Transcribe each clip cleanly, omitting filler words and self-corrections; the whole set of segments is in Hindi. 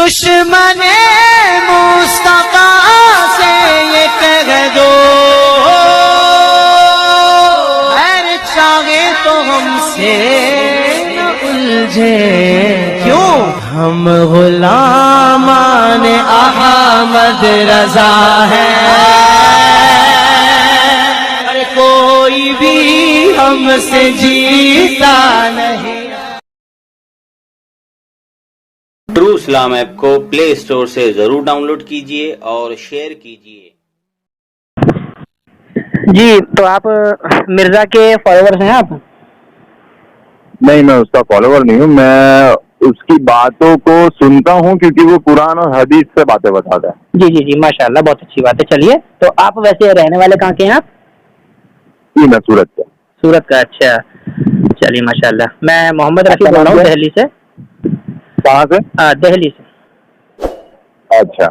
दुश्मन मुस्तफा से ये कह दो, खैर चाहे तो हमसे न उलझे, क्यों हम गुलामान अहमद रजा है, अरे कोई भी हमसे जीता नहीं। ट्रू इस्लाम ऐप को प्ले स्टोर से जरूर डाउनलोड कीजिए और शेयर कीजिए। जी, तो आप मिर्जा के फॉलोअर्स हैं आप? नहीं, मैं उसका फॉलोवर नहीं हूँ। मैं उसकी बातों को सुनता हूँ क्योंकि वो कुरान और हदीस से बातें बताता है। जी जी जी, माशाल्लाह, बहुत अच्छी बात है। चलिए, तो आप वैसे रहने वाले कहाँ के हैं आप? जी, मैं सूरत का। सूरत का, अच्छा। चलिए माशाल्लाह। मैं मोहम्मद रफी बोल रहा हूँ दिल्ली से। कहाँ से? दिल्ली से। अच्छा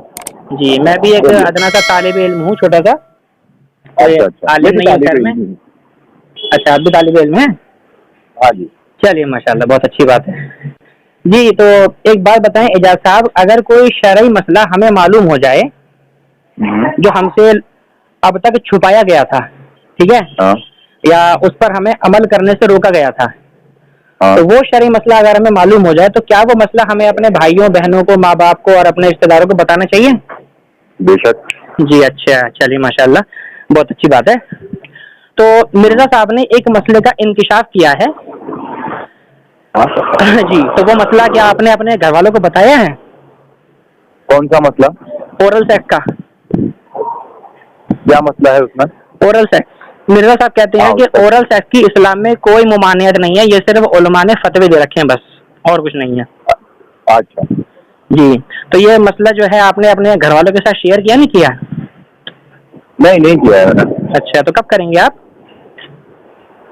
जी, मैं भी एक अदना सा तालिब इल्म हूँ, छोटा सा। अच्छा। आलिम नहीं है घर में। अच्छा, आप भी तालिब इल्म हैं? हाँ जी। चलिए माशाल्लाह, बहुत अच्छी बात है। जी, तो एक बात बताएं एजाज साहब, अगर कोई शरई मसला हमें मालूम हो जाए जो हमसे अब तक छुपाया गया था, ठीक है, हाँ। या उस पर हमें अमल करने से रोका गया था, हाँ। तो वो शरई मसला अगर हमें मालूम हो जाए तो क्या वो मसला हमें अपने भाइयों बहनों को, माँ बाप को और अपने रिश्तेदारों को बताना चाहिए? बेशक। जी, अच्छा, चलिए माशाल्लाह, बहुत अच्छी बात है। तो मिर्जा साहब ने एक मसले का इंकिशाफ किया है। जी, तो वो मसला क्या आपने अपने घर वालों को बताया है? कौन सा मसला? ओरल सेक्स का। क्या मसला है उसमें? Oral sex. मिर्जा साहब कहते हैं कि ओरल सेक्स की इस्लाम में कोई मुमानियत नहीं है, ये सिर्फ उलमा ने फतवे दे रखे हैं बस, और कुछ नहीं है। अच्छा जी, तो ये मसला जो है आपने अपने घर वालों के साथ शेयर किया, नहीं किया? नहीं किया है मैंने। अच्छा, तो कब करेंगे आप?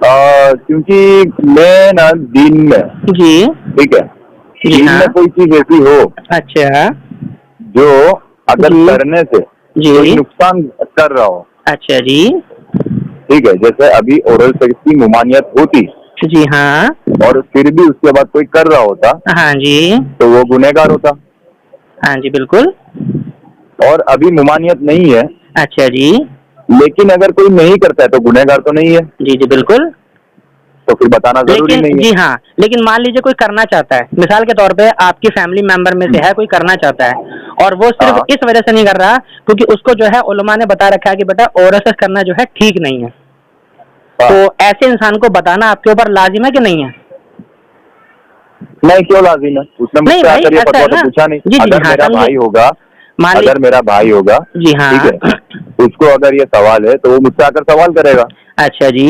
क्योंकि मैं ना दिन में, जी, ठीक है, जी दिन हाँ, में कोई चीज ऐसी हो अच्छा, जो अगर जी, करने से जी, कोई नुकसान कर रहा हो, अच्छा जी, ठीक है, जैसे अभी ओरल सेक्स की मुमानियत होती जी हाँ, और फिर भी उसके बाद कोई कर रहा होता, हाँ जी, तो वो गुनहगार होता। हाँ जी, बिल्कुल, और अभी मुमानियत नहीं है, अच्छा जी, लेकिन अगर कोई नहीं करता है तो गुनहगार तो नहीं है, जी जी बिल्कुल, तो फिर बताना जरूरी लेकिन नहीं है। जी हाँ, लेकिन मान लीजिए कोई करना चाहता है, मिसाल के तौर पे आपकी फैमिली मेंबर में से है कोई करना चाहता है, और वो सिर्फ हाँ। इस वजह से नहीं कर रहा क्योंकि उसको जो है उलमा ने बता रखा है कि बेटा ओरल सेक्स करना जो है ठीक नहीं है, हाँ। तो ऐसे इंसान को बताना आपके ऊपर लाजिम है कि नहीं है? नहीं, क्यों लाजिम है? उसने नहीं मुझसे भाई, आकर ये ऐसा फतवा है तो ना। पूछा नहीं। जी जी अगर हाँ, मेरा समझिए। भाई होगा, मान ली- अगर मेरा भाई होगा, जी हाँ, ठीक है, उसको अगर ये सवाल है तो वो मुझसे आकर सवाल करेगा। अच्छा जी,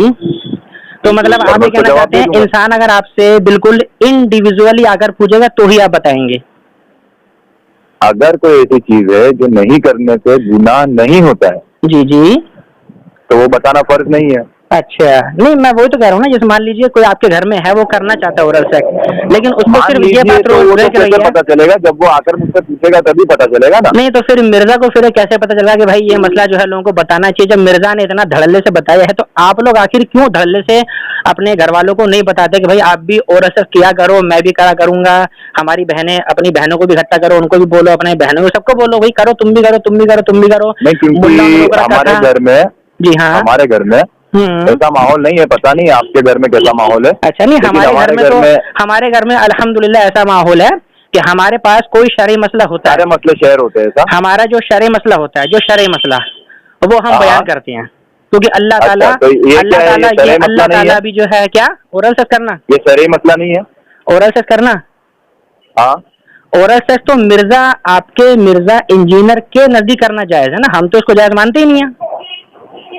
तो मतलब और आप मैं ये उसको कहना जवाब चाहते दे हैं दूंगा। इंसान अगर आपसे बिल्कुल इंडिविजुअली आकर पूछेगा तो ही आप बताएंगे? अगर कोई ऐसी चीज है जो नहीं करने से गुनाह नहीं होता है, जी जी, तो वो बताना फर्ज नहीं है। अच्छा, नहीं मैं वही तो कह रहा हूँ ना, जैसे मान लीजिए कोई आपके घर में है, वो करना चाहता है ओरल सेक्स, लेकिन उसको मान सिर्फ ये लीजिए, बात तो वो रोक तो रही कैसे है। पता चलेगा? जब वो आकर मुझसे पूछेगा तभी पता चलेगा ना। नहीं, तो फिर मिर्जा को फिर कैसे पता चलेगा कि भाई ये मसला जो है लोगों को बताना चाहिए? जब मिर्जा ने इतना धड़ल्ले से बताया है, तो आप लोग आखिर क्यों धड़ल्ले से अपने घर वालों को नहीं बताते कि भाई आप भी ओरल सेक्स किया करो, मैं भी करा करूंगा, हमारी बहनें अपनी बहनों को भी इकट्ठा करो, उनको भी बोलो, अपने बहनों को सबको बोलो भाई करो, तुम भी करो, तुम भी करो, तुम भी करो। नहीं, क्योंकि हमारे घर में, जी हाँ, हमारे घर में ऐसा माहौल नहीं है। पता नहीं आपके घर में कैसा माहौल है। अच्छा, नहीं हमारे घर में तो हमारे घर में अल्हम्दुलिल्लाह ऐसा माहौल है कि हमारे पास कोई शरई मसला होता है, सारे मसले शेयर होते हैं ऐसा। हमारा जो शरई मसला होता है, जो शरई मसला वो हम बयान करते हैं, क्योंकि अल्लाह ताला, अच्छा, तो ये अल्लाह क्या है? ताला, ये शरई ये मसला अल्लाह नहीं ताला है? भी जो है क्या ओरल सेक्स करना, ये शरई मसला नहीं है? ओरल सेक्स करना, हाँ, ओरल सेक्स तो आपके मिर्जा इंजीनियर के नजदीक करना जायज है ना, हम तो इसको जायज मानते ही नहीं है।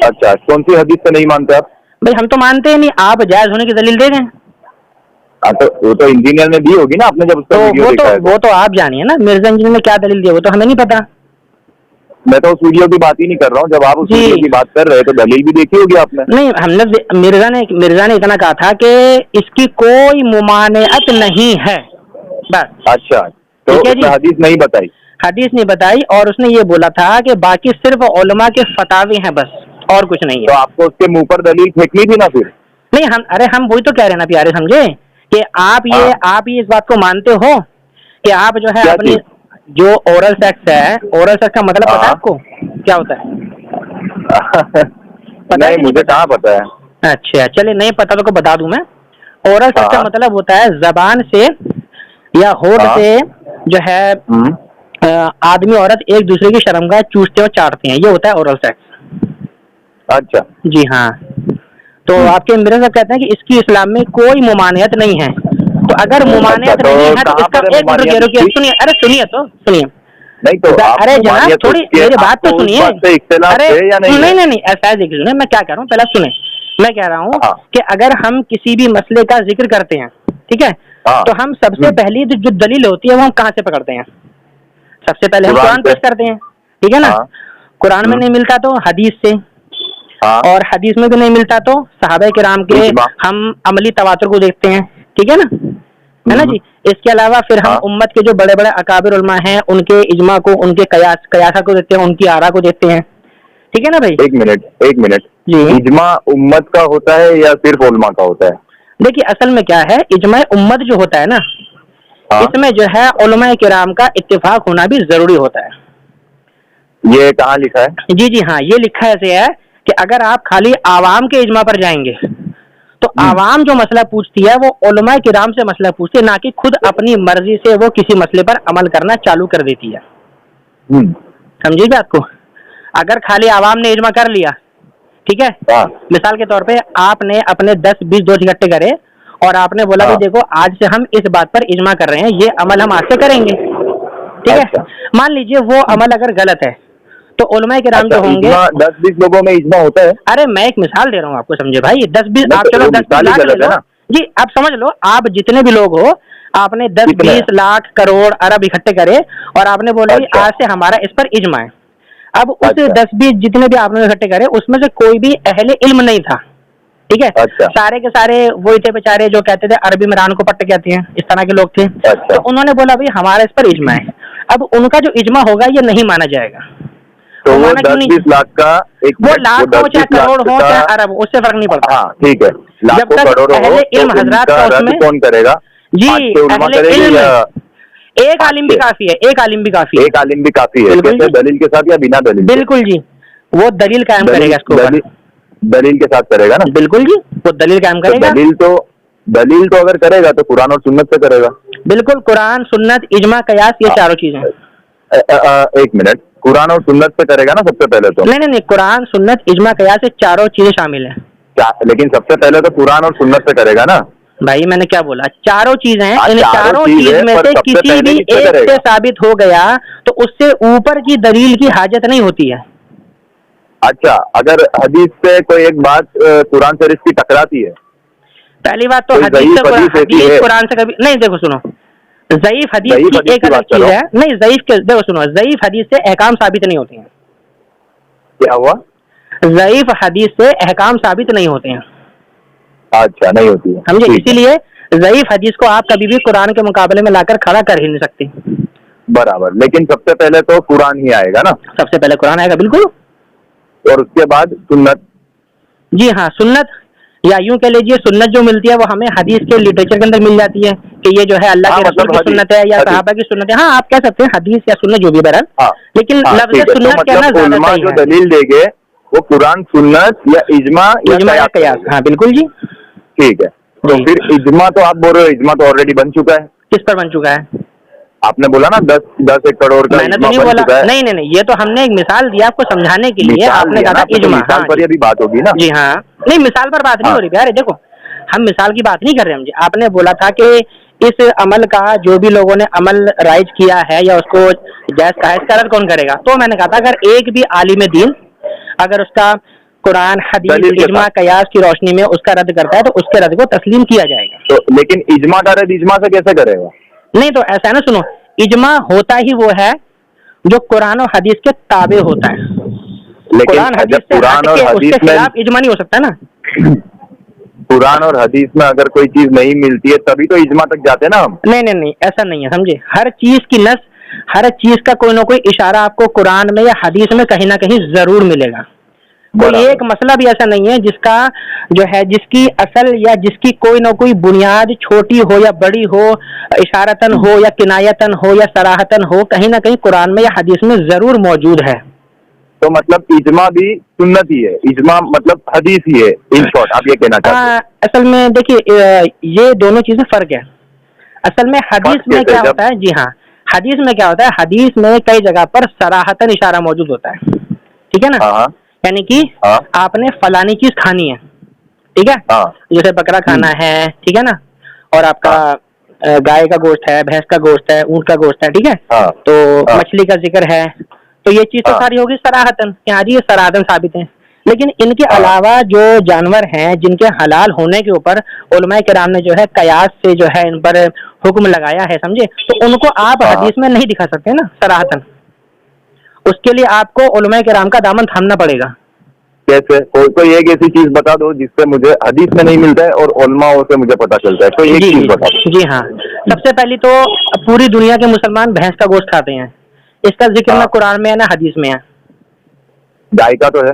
अच्छा, कौन सी हदीस से नहीं मानते आप? भाई हम तो मानते ही नहीं, आप जायज होने की दलील दे दें। हाँ, तो वो तो इंजीनियर ने दी होगी ना, आपने जब उसका तो वीडियो देखा है वो तो आप जानिए ना, मिर्जा इंजीनियर ने क्या दलील दी वो तो हमें नहीं पता। मैं तो उस वीडियो की बात ही नहीं कर रहा हूँ। जब आप उस वीडियो की बात कर रहे हैं तो दलील भी देखी होगी आपने। नहीं, हमने मिर्जा ने इतना कहा था कि इसकी कोई मुमानियत नहीं है, बस। अच्छा, तो उसने हदीस नहीं बताई? हदीस नहीं बताई, और उसने ये बोला था कि बाकी सिर्फ उलमा के फतावे हैं बस, और कुछ नहीं है। तो आपको उसके मुंह पर दलील फेंकनी थी ना फिर? नहीं, हम वही तो कह रहे हैं ना प्यारे, समझे कि आप ये इस बात को मानते हो कि आप जो है अपनी जो ओरल सेक्स है, ओरल सेक्स का मतलब पता है हाँ। आपको क्या होता है? पता है नहीं, कि मुझे कहाँ पता है। अच्छा चलिए, नहीं पता तो को बता दूं मैं। ओरल सेक्स का हाँ। मतलब होता है जबान से या होठ हाँ। से जो है आदमी औरत एक दूसरे की शर्मगाह चूसते और चाटते हैं, ये होता है ओरल सेक्स। अच्छा। जी हाँ। तो आपके मेरे साहब कहते हैं कि इसकी इस्लाम में कोई मुमानियत नहीं है। तो अगर मुमानियत अच्छा, तो नहीं है तो कहाँ इसका पर है एक मिनट मुमानियत रुकिए, इसकी? सुनिए, अरे सुनिए तो सुनिए। नहीं तो आप अरे जनाब मुमानियत थोड़ी उसकी है, मेरी बात तो आपको उस सुनिए। बात से इख्तिलाफ अरे है या नहीं है? नहीं, ऐसा है, देखिए सुनिए मैं क्या कह रहा हूँ, पहले सुने। मैं कह रहा हूँ हाँ। कि अगर हम किसी भी मसले का जिक्र करते हैं, ठीक है, हाँ। तो हम सबसे पहली जो दलील होती है वो हम कहाँ से पकड़ते हैं? सबसे पहले हम कुरान पेश करते हैं, ठीक है ना। हाँ। कुरान में नहीं मिलता तो हदीस से, हाँ। और हदीस में भी नहीं मिलता तो सहाबा किराम के इजमा। हम अमली तवातुर को देखते हैं, ठीक है ना, है ना जी। इसके अलावा फिर हम हाँ। उम्मत के जो बड़े बड़े अकाबिर उलमा हैं उनके इजमा को, उनके कयासा को देखते हैं, उनकी आरा को देखते हैं, ठीक है ना भाई। एक मिनट जी। इजमा उम्मत का होता है या सिर्फ उलमा का होता है? देखिए असल में क्या है, इजमा उम्मत जो होता है ना, हाँ। इसमें जो है उलमा किराम का इत्तेफाक होना भी जरूरी होता है। ये कहाँ लिखा है? जी जी हाँ, ये लिखा ऐसे है कि अगर आप खाली आवाम के इजमा पर जाएंगे तो आवाम जो मसला पूछती है वो उलमा किराम से मसला पूछती है, ना कि खुद अपनी मर्जी से वो किसी मसले पर अमल करना चालू कर देती है। समझिए बात को। अगर खाली आवाम ने इजमा कर लिया, ठीक है, हाँ। मिसाल के तौर पे आपने अपने 10-20 दोस्त इकट्ठे करे और आपने बोला हाँ। कि देखो आज से हम इस बात पर इजमा कर रहे हैं, ये अमल हम आज से करेंगे, ठीक है। अच्छा। मान लीजिए वो अमल अगर गलत है तो उलमा किराम अच्छा, जो होंगे, 10-20 लोगों में इजमा होता है? अरे मैं एक मिसाल दे रहा हूँ आपको, समझे भाई। 10-20 नहीं, आप तो चलो वो 10-20 मिसाल ही लाख ले गलत है लो ना। जी, आप समझ लो, आप जितने भी लोग हो, आपने कितने? 10-20 लाख करोड़ अरब इकट्ठे करे और आपने बोला कि अच्छा। आज से हमारा इस पर इजमा है। अब उस अच्छा। 10-20 जितने भी आपने इकट्ठे करे उसमें से कोई भी अहले इल्म नहीं था, ठीक है। अच्छा। सारे के सारे वही थे बेचारे जो कहते थे अरबी में रान को पट्टे कहते हैं, इस तरह के लोग थे। अच्छा। तो उन्होंने बोला भाई हमारा इस पर इजमा है। अब उनका जो इजमा होगा ये नहीं माना जाएगा। तो वो माना क्यों नहीं? 10-20 लाख का वो लाख हो चाहे करोड़ हो चाहे का, अरब, उससे फर्क नहीं पड़ता। हाँ ठीक है, जब लाखों तक करोड़ हो अहले तो इल्म हजरात उनका का रद्द उसमें, कौन करेगा? जी आज के उलमा अहले करेंगे इल्म, या एक आलिम भी काफी है, एक आलिम भी काफी है। एक आलिम भी काफी है? बिल्कुल कैसे, जी। दलील के साथ या बिना दलील के? बिल्कुल जी, वो दलील कायम करेगा इसको ऊपर। दलील के साथ करेगा ना? बिल्कुल जी, वो दलील कायम तो करेगा। दलील तो अगर करेगा तो कुरान और सुन्नत से करेगा। बिल्कुल, कुरान सुन्नत इजमा कयास ये चारों चीजें। एक मिनट, कुरान और सुन्नत से करेगा ना सबसे पहले तो? नहीं, कुरान सुन्नत इजमा कयास ये चारों चीजें शामिल हैं। लेकिन सबसे पहले तो कुरान और सुन्नत से करेगा ना भाई मैंने क्या बोला, चारों चीजें हैं, इन चारों चारों चीज चीज है, में पर से सबसे किसी पहले भी किससे एक करेगा? से साबित हो गया तो उससे ऊपर की दलील की हाजत नहीं होती है। अच्छा, अगर हदीस से कोई एक बात कुरान शरीफ की टकराती है, पहली बात तो कोई हदीस ज़ईफ़ से हदीस ऐसी हदीस है? कुरान से कभी नहीं, देखो सुनो, ज़ईफ़ हदीस ज़ईफ़ की हदीस एक की अलग बात कर चीज रहा है। नहीं, ज़ईफ़ के देखो सुनो, ज़ईफ़ हदीस से अहकाम साबित नहीं होते हैं। क्या हुआ? ज़ईफ़ हदीस से अहकाम साबित नहीं होते हैं, अच्छा, नहीं होती है, समझे। ठीक है। इसीलिए ज़ईफ़ हदीस को आप कभी भी कुरान के मुकाबले में लाकर खड़ा कर ही नहीं सकते। बराबर, लेकिन सबसे पहले तो कुरान ही आएगा ना, सबसे पहले कुरान आएगा, बिल्कुल। और उसके बाद सुन्नत। जी हाँ, सुन्नत, या यूं कह लीजिए सुन्नत जो मिलती है वो हमें हदीस के लिटरेचर के अंदर मिल जाती है कि ये जो है अल्लाह के रसूल की सुन्नत है या सहाबा की सुन्नत है। हाँ, आप कह सकते हैं हदीस या सुन्नत जो भी बहरहाल, हाँ, लेकिन हाँ, लफ्ज़ ठीक है। सुन्नत तो कहना मतलब ज्यादा उलमा सही जो है। दलील देंगे वो कुरान सुन्नत या इजमा या कयास, हाँ बिल्कुल जी। ठीक है। तो जी। फिर इजमा तो आप बोल रहे हो, इजमा तो ऑलरेडी बन चुका है। किस पर बन चुका है? आपने बोला ना 10 करोड़ का मैंने तो इजमा नहीं बन बोला, चुका है। नहीं, ये तो हमने एक मिसाल दिया आपको समझाने के लिए। मिसाल आपने दिया कहा ना, था तो इजमा, मिसाल हाँ पर जी। ही अभी बात होगी ना। जी हाँ, नहीं मिसाल पर बात नहीं हाँ। हो रही यार, देखो हम मिसाल की बात नहीं कर रहे हम जी। आपने बोला था कि इस अमल का जो भी लोगों ने अमल राइज किया है या उसको जायज कहा है, इसका रद्द कौन करेगा? तो मैंने कहा था अगर एक भी आलिम दीन अगर उसका कुरान हदीस दलील के इजमा साथ। कयास की रोशनी में उसका रद्द करता है तो उसके रद्द को तस्लीम किया जाएगा। तो लेकिन इजमा का रद्द इजमा से कैसे करेगा? नहीं तो ऐसा है ना, सुनो, इजमा होता ही वो है जो कुरान और हदीस के ताबे होता है। लेकिन कुरान हदीस जब से कुरान हट और के हदीस उसके में खिलाफ इजमा नहीं हो सकता ना। कुरान और हदीस में अगर कोई चीज नहीं मिलती है तभी तो इजमा तक जाते हैं ना हम। नहीं, ऐसा नहीं है, समझे। हर चीज की नस, हर चीज का कोई ना कोई इशारा आपको कुरान में या हदीस में कहीं ना कहीं जरूर मिलेगा। कोई एक मसला भी ऐसा नहीं है जिसका जो है जिसकी असल या जिसकी कोई ना कोई बुनियाद छोटी हो या बड़ी हो, इशारतन हो या किनायतन हो या सराहतन हो, कहीं ना कहीं कुरान में या हदीस में जरूर मौजूद है। तो मतलब इजमा भी सुन्नत ही है, इजमा मतलब हदीस ही है, इन शॉर्ट आप ये कहना चाहते हैं? असल में देखिए ये दोनों चीजें फर्क है। असल में हदीस में क्या होता है, जी हाँ, हदीस में क्या होता है, हदीस में कई जगह पर सराहतन इशारा मौजूद होता है, ठीक है ना, यानी कि आपने फलानी चीज खानी है, ठीक है, जैसे बकरा खाना है, ठीक है ना, और आपका गाय का गोश्त है, भैंस का गोश्त है, ऊंट का गोश्त है, ठीक है, तो मछली का जिक्र है, तो ये चीज तो सारी होगी सराहतन, हाँ जी ये सराहतन साबित है। लेकिन इनके अलावा जो जानवर हैं जिनके हलाल होने के ऊपर उलमाए किराम ने जो है कयास से जो है इन पर हुक्म लगाया है, समझे, तो उनको आप हदीस में नहीं दिखा सकते ना सराहतन, उसके लिए आपको उलमाए किराम का दामन थामना पड़ेगा। कैसे? कोई एक ऐसी चीज बता दो जिससे मुझे हदीस में नहीं मिलता है और उलमाओं से मुझे पता चलता है, कोई एक चीज बता दो। जी हाँ, सबसे पहली तो पूरी दुनिया के मुसलमान भैंस का गोश्त खाते हैं, इसका जिक्र ना कुरान में है ना हदीस में है। गाय का तो है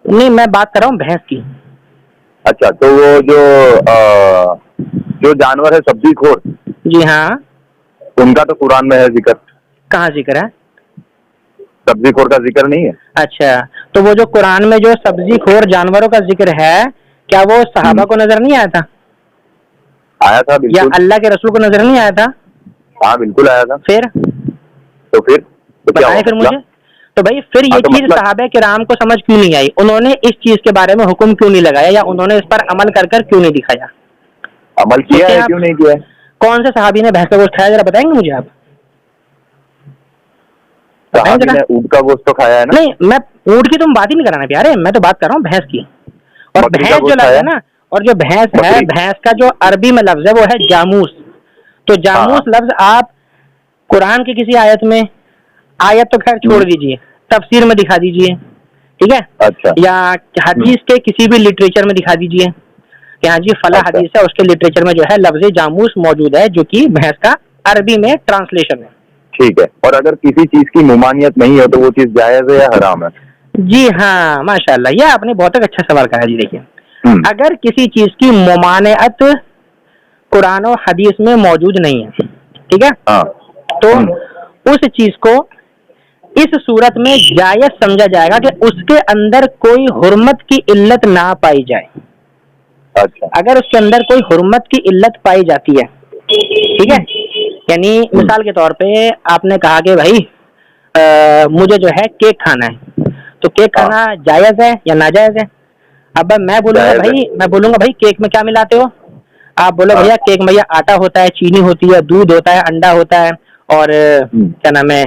नहीं, मैं बात कर रहा हूँ भैंस की। अच्छा, तो वो जो जानवर है सब्जी खोर, जी हाँ, उनका तो कुरान में है जिक्र। कहाँ जिक्र है? सब्जी खोर का जिक्र नहीं है। अच्छा, तो वो जो कुरान में जो सब्जी खोर जानवरों का जिक्र है, क्या वो सहाबा को नजर नहीं आया था? आया था बिल्कुल। या अल्लाह के रसूल को नजर नहीं आया था? हाँ बिल्कुल आया था। फिर बताएं फिर मुझे, तो भाई फिर ये चीज सहाबा किराम को समझ क्यों नहीं आई, उन्होंने इस चीज के बारे में हुक्म क्यों नहीं लगाया, या उन्होंने इस पर अमल कर क्यों नहीं दिखाया? अमल किया है, क्यों नहीं किया है? कौन से सहाबी ने भैंस का गोश्त खाया, जरा बताएंगे मुझे आप? सहाबी ने ऊंट का गोश्त तो खाया है ना? नहीं, मैं ऊंट की तुम बात ही नहीं कराना प्यारे, मैं तो बात कर रहा हूँ भैंस की। और भैंस जो लफ्ज है ना, और जो भैंस है, भैंस का जो अरबी में लफ्ज है वो है जामूस। तो जामूस लफ्ज आप कुरान की किसी आयत में, आयत तो खैर छोड़ दीजिए, तफसीर में दिखा दीजिए, ठीक है, अच्छा, या हदीस के किसी भी लिटरेचर में दिखा दीजिए कि हाँ जी फला हदीस है, उसके लिटरेचर में जो है लफ्ज जामूस मौजूद है, जो कि भैंस का अरबी में ट्रांसलेशन है। ठीक है, और अगर किसी चीज की मुमानियत नहीं हो तो वो चीज जायज है या हराम है? जी हाँ, माशाल्लाह, यह आपने बहुत अच्छा सवाल करा जी। देखिए, अगर किसी चीज की मुमानियत कुरान और हदीस में मौजूद नहीं है, ठीक है, तो उस चीज को इस सूरत में जायज समझा जाएगा कि उसके अंदर कोई हुर्मत की इल्लत ना पाई जाए। अच्छा, अगर उसके अंदर कोई हुर्मत की इल्लत पाई जाती है, ठीक है, यानी मिसाल के तौर पे आपने कहा कि भाई मुझे जो है केक खाना है, तो केक खाना जायज है या नाजायज है? अब मैं बोलूंगा भाई केक में क्या मिलाते हो, आप बोलो भैया केक में आटा होता है, चीनी होती है, दूध होता है, अंडा होता है, और क्या नाम है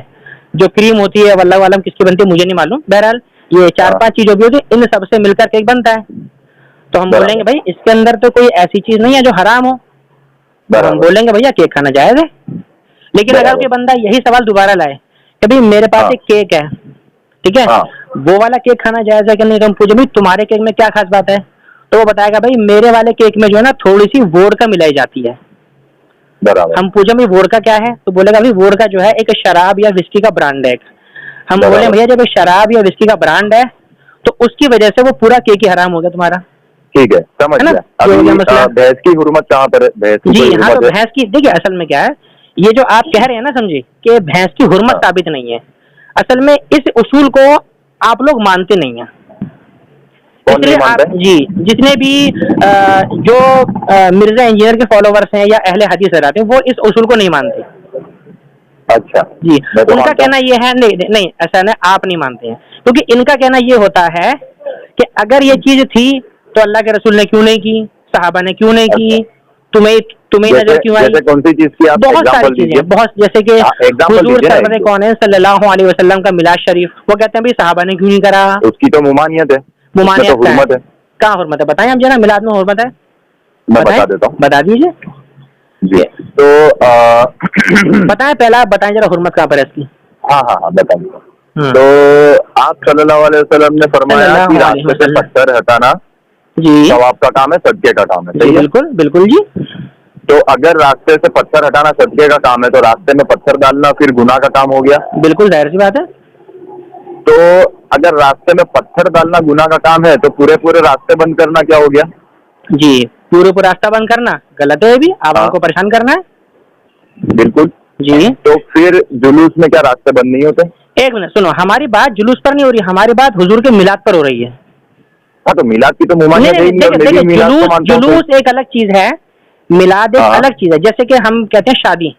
जो क्रीम होती है, वल्लाह वालम किसकी बनती है मुझे नहीं मालूम, बहरहाल ये 4-5 चीजों की होती है, इन सबसे मिलकर केक बनता है। तो हम बोलेंगे भाई इसके अंदर तो कोई ऐसी चीज नहीं है जो हराम हो, तो हम बोलेंगे भैया केक खाना जायज है। लेकिन अगर कोई बंदा यही सवाल दोबारा लाए कि भाई मेरे पास एक केक है, ठीक है, वो वाला केक खाना जायज है कि नहीं, तो हम पूछे भाई तुम्हारे केक में क्या खास बात है, तो वो बताएगा भाई मेरे वाले केक में जो है ना थोड़ी सी वोडका मिलाई जाती है। हम पूछे भाई वोडका क्या है, तो बोलेगा भाई वोडका जो है एक शराब या विस्की का ब्रांड है। हम बोले भैया जब शराब या विस्की का ब्रांड है तो उसकी वजह से वो पूरा केक ही हराम हो गया तुम्हारा। ठीक है, समझ गया। भैंस की हुर्मत कहाँ पर है? जी हाँ, तो भैंस की देखिए असल में क्या है, ये जो आप कह रहे हैं ना, समझिए कि भैंस की हुर्मत साबित नहीं है, असल में इस उसूल को आप लोग मानते नहीं हैं। इसलिए आप जी जितने भी जो मिर्जा इंजीनियर के फॉलोवर्स हैं या अहले हदीस रहते हैं वो इस उसूल को नहीं मानते। अच्छा जी, उनका कहना ये है, नहीं ऐसा नहीं, आप नहीं मानते हैं, क्योंकि इनका कहना ये होता है कि अगर ये चीज थी तो अल्लाह के रसूल ने क्यों नहीं की, सहाबा ने क्यों नहीं की, तुम्हें नजर क्यों आई? कौन सी चीज की? बहुत सारी चीजें, बहुत, जैसे कि हुजूर सरवर कौन सल्लल्लाहु अलैहि वसल्लम का मिलाद शरीफ, वो कहते हैं भाई सहाबा ने क्यों नहीं करा, उसकी तो मुमानियत है, मुमानियत तो हुर्मत है। कहाँ हुर्मत है बताएं आप जरा, मिलाद में हुर्मत है? मैं बता देता हूँ, बता दीजिए जी। तो बताएं, पहला आप बताएं जरा हुर्मत कहाँ पर है इसकी। हाँ बता दूंगा। तो आप सल्लल्लाहु अलैहि वसल्लम ने फरमाया कि रास्ते से पत्थर हटाना जी सवाब का काम है, सदके का काम है, सही है? बिल्कुल बिल्कुल जी। तो अगर रास्ते से पत्थर हटाना सदके का काम है तो रास्ते में पत्थर डालना फिर गुनाह का काम हो गया? बिल्कुल जाहिर सी बात है। तो अगर रास्ते में पत्थर डालना गुनाह का काम है तो पूरे पूरे रास्ते बंद करना क्या हो गया? जी, पूरे पूरा रास्ता बंद करना गलत है, भी आवाम हाँ। को परेशान करना है। बिल्कुल। जी, तो फिर जुलूस में क्या रास्ते बंद नहीं होते? एक मिनट सुनो, हमारी बात जुलूस पर नहीं हो रही, हमारी बात हुजूर के मिलाद पर हो रही है। हाँ, तो मिलाद की तो नहीं मुमानियत है नहीं, ही नहीं, और देखिए मैं भी देखिए, मिलाद को जुलूस मानता हूँ। जुलूस एक अलग चीज है, मिलाद एक हाँ। अलग चीज है। जैसे कि हम कहते हैं शादी,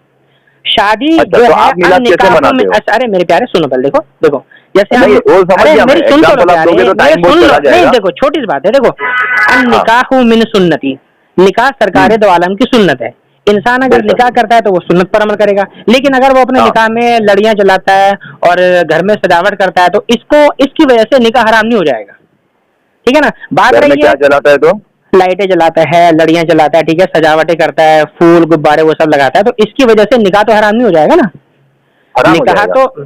शादी अच्छा, जो तो है आप मिलाद कैसे निकाहों मनाते में। हो? अच्छा, अरे मेरे प्यारे सुनो पहले, देखो देखो, जैसे हम, नहीं, वो समझ अरे गया मैं, मेरी सुन तो लो एग्जाम्पल आप प्यारे, दोगे तो मेरे टाइम बहुत सुन लो, चला नहीं जाएगा। देखो छोटी सी बात है, देखो निकाह मिन सुन्नती, निकाह सरकार दो आलम की सुन्नत है। इंसान अगर बिल्कुल। निकाह करता है तो वो सुन्नत पर अमल करेगा, लेकिन अगर वो अपने हाँ। निकाह में लड़ियां जलाता है और घर में सजावट करता है तो इसको, इसकी वजह से निकाह हराम नहीं हो जाएगा। ठीक है ना, बात घर में रही क्या है, जलाता है तो? लाइटें जलाता है, लड़ियां जलाता है, ठीक है, सजावटें करता है, फूल गुब्बारे वो सब लगाता है, तो इसकी वजह से निकाह तो हराम नहीं हो जाएगा ना। हराम हो निकाह जाएगा। तो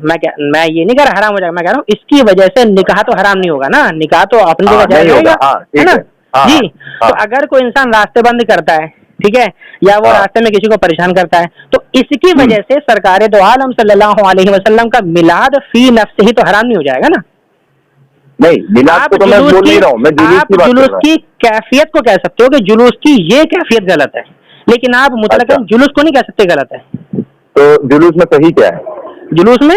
मैं ये नहीं कह रहा हराम हो जाएगा, मैं कह रहा हूँ इसकी वजह से निकाह तो हराम नहीं होगा ना, निकाह तो अपनी हाँ, जगह जायज नहीं होगा। रहेगा, हाँ, है ठीक ना। है। हाँ, जी, हाँ। तो अगर कोई इंसान रास्ते बंद करता है, ठीक है, या वो हाँ। रास्ते में किसी को परेशान करता है, तो इसकी वजह से सरकार दो आलम सल्लल्लाहु अलैहि वसल्लम का मिलाद फी नफ्स ही तो हराम नहीं हो जाएगा ना। नहीं, मिलाद आप को तो मैं जुलूस बोल की, नहीं रहा हूँ, मैं जुलूस आप की बात कर जुलूस रहा हूँ। की कैफियत को कह सकते हो कि जुलूस की ये कैफियत गलत है, लेकिन आप मुतलकन अच्छा। जुलूस को नहीं कह सकते गलत है। तो जुलूस में सही क्या है? जुलूस में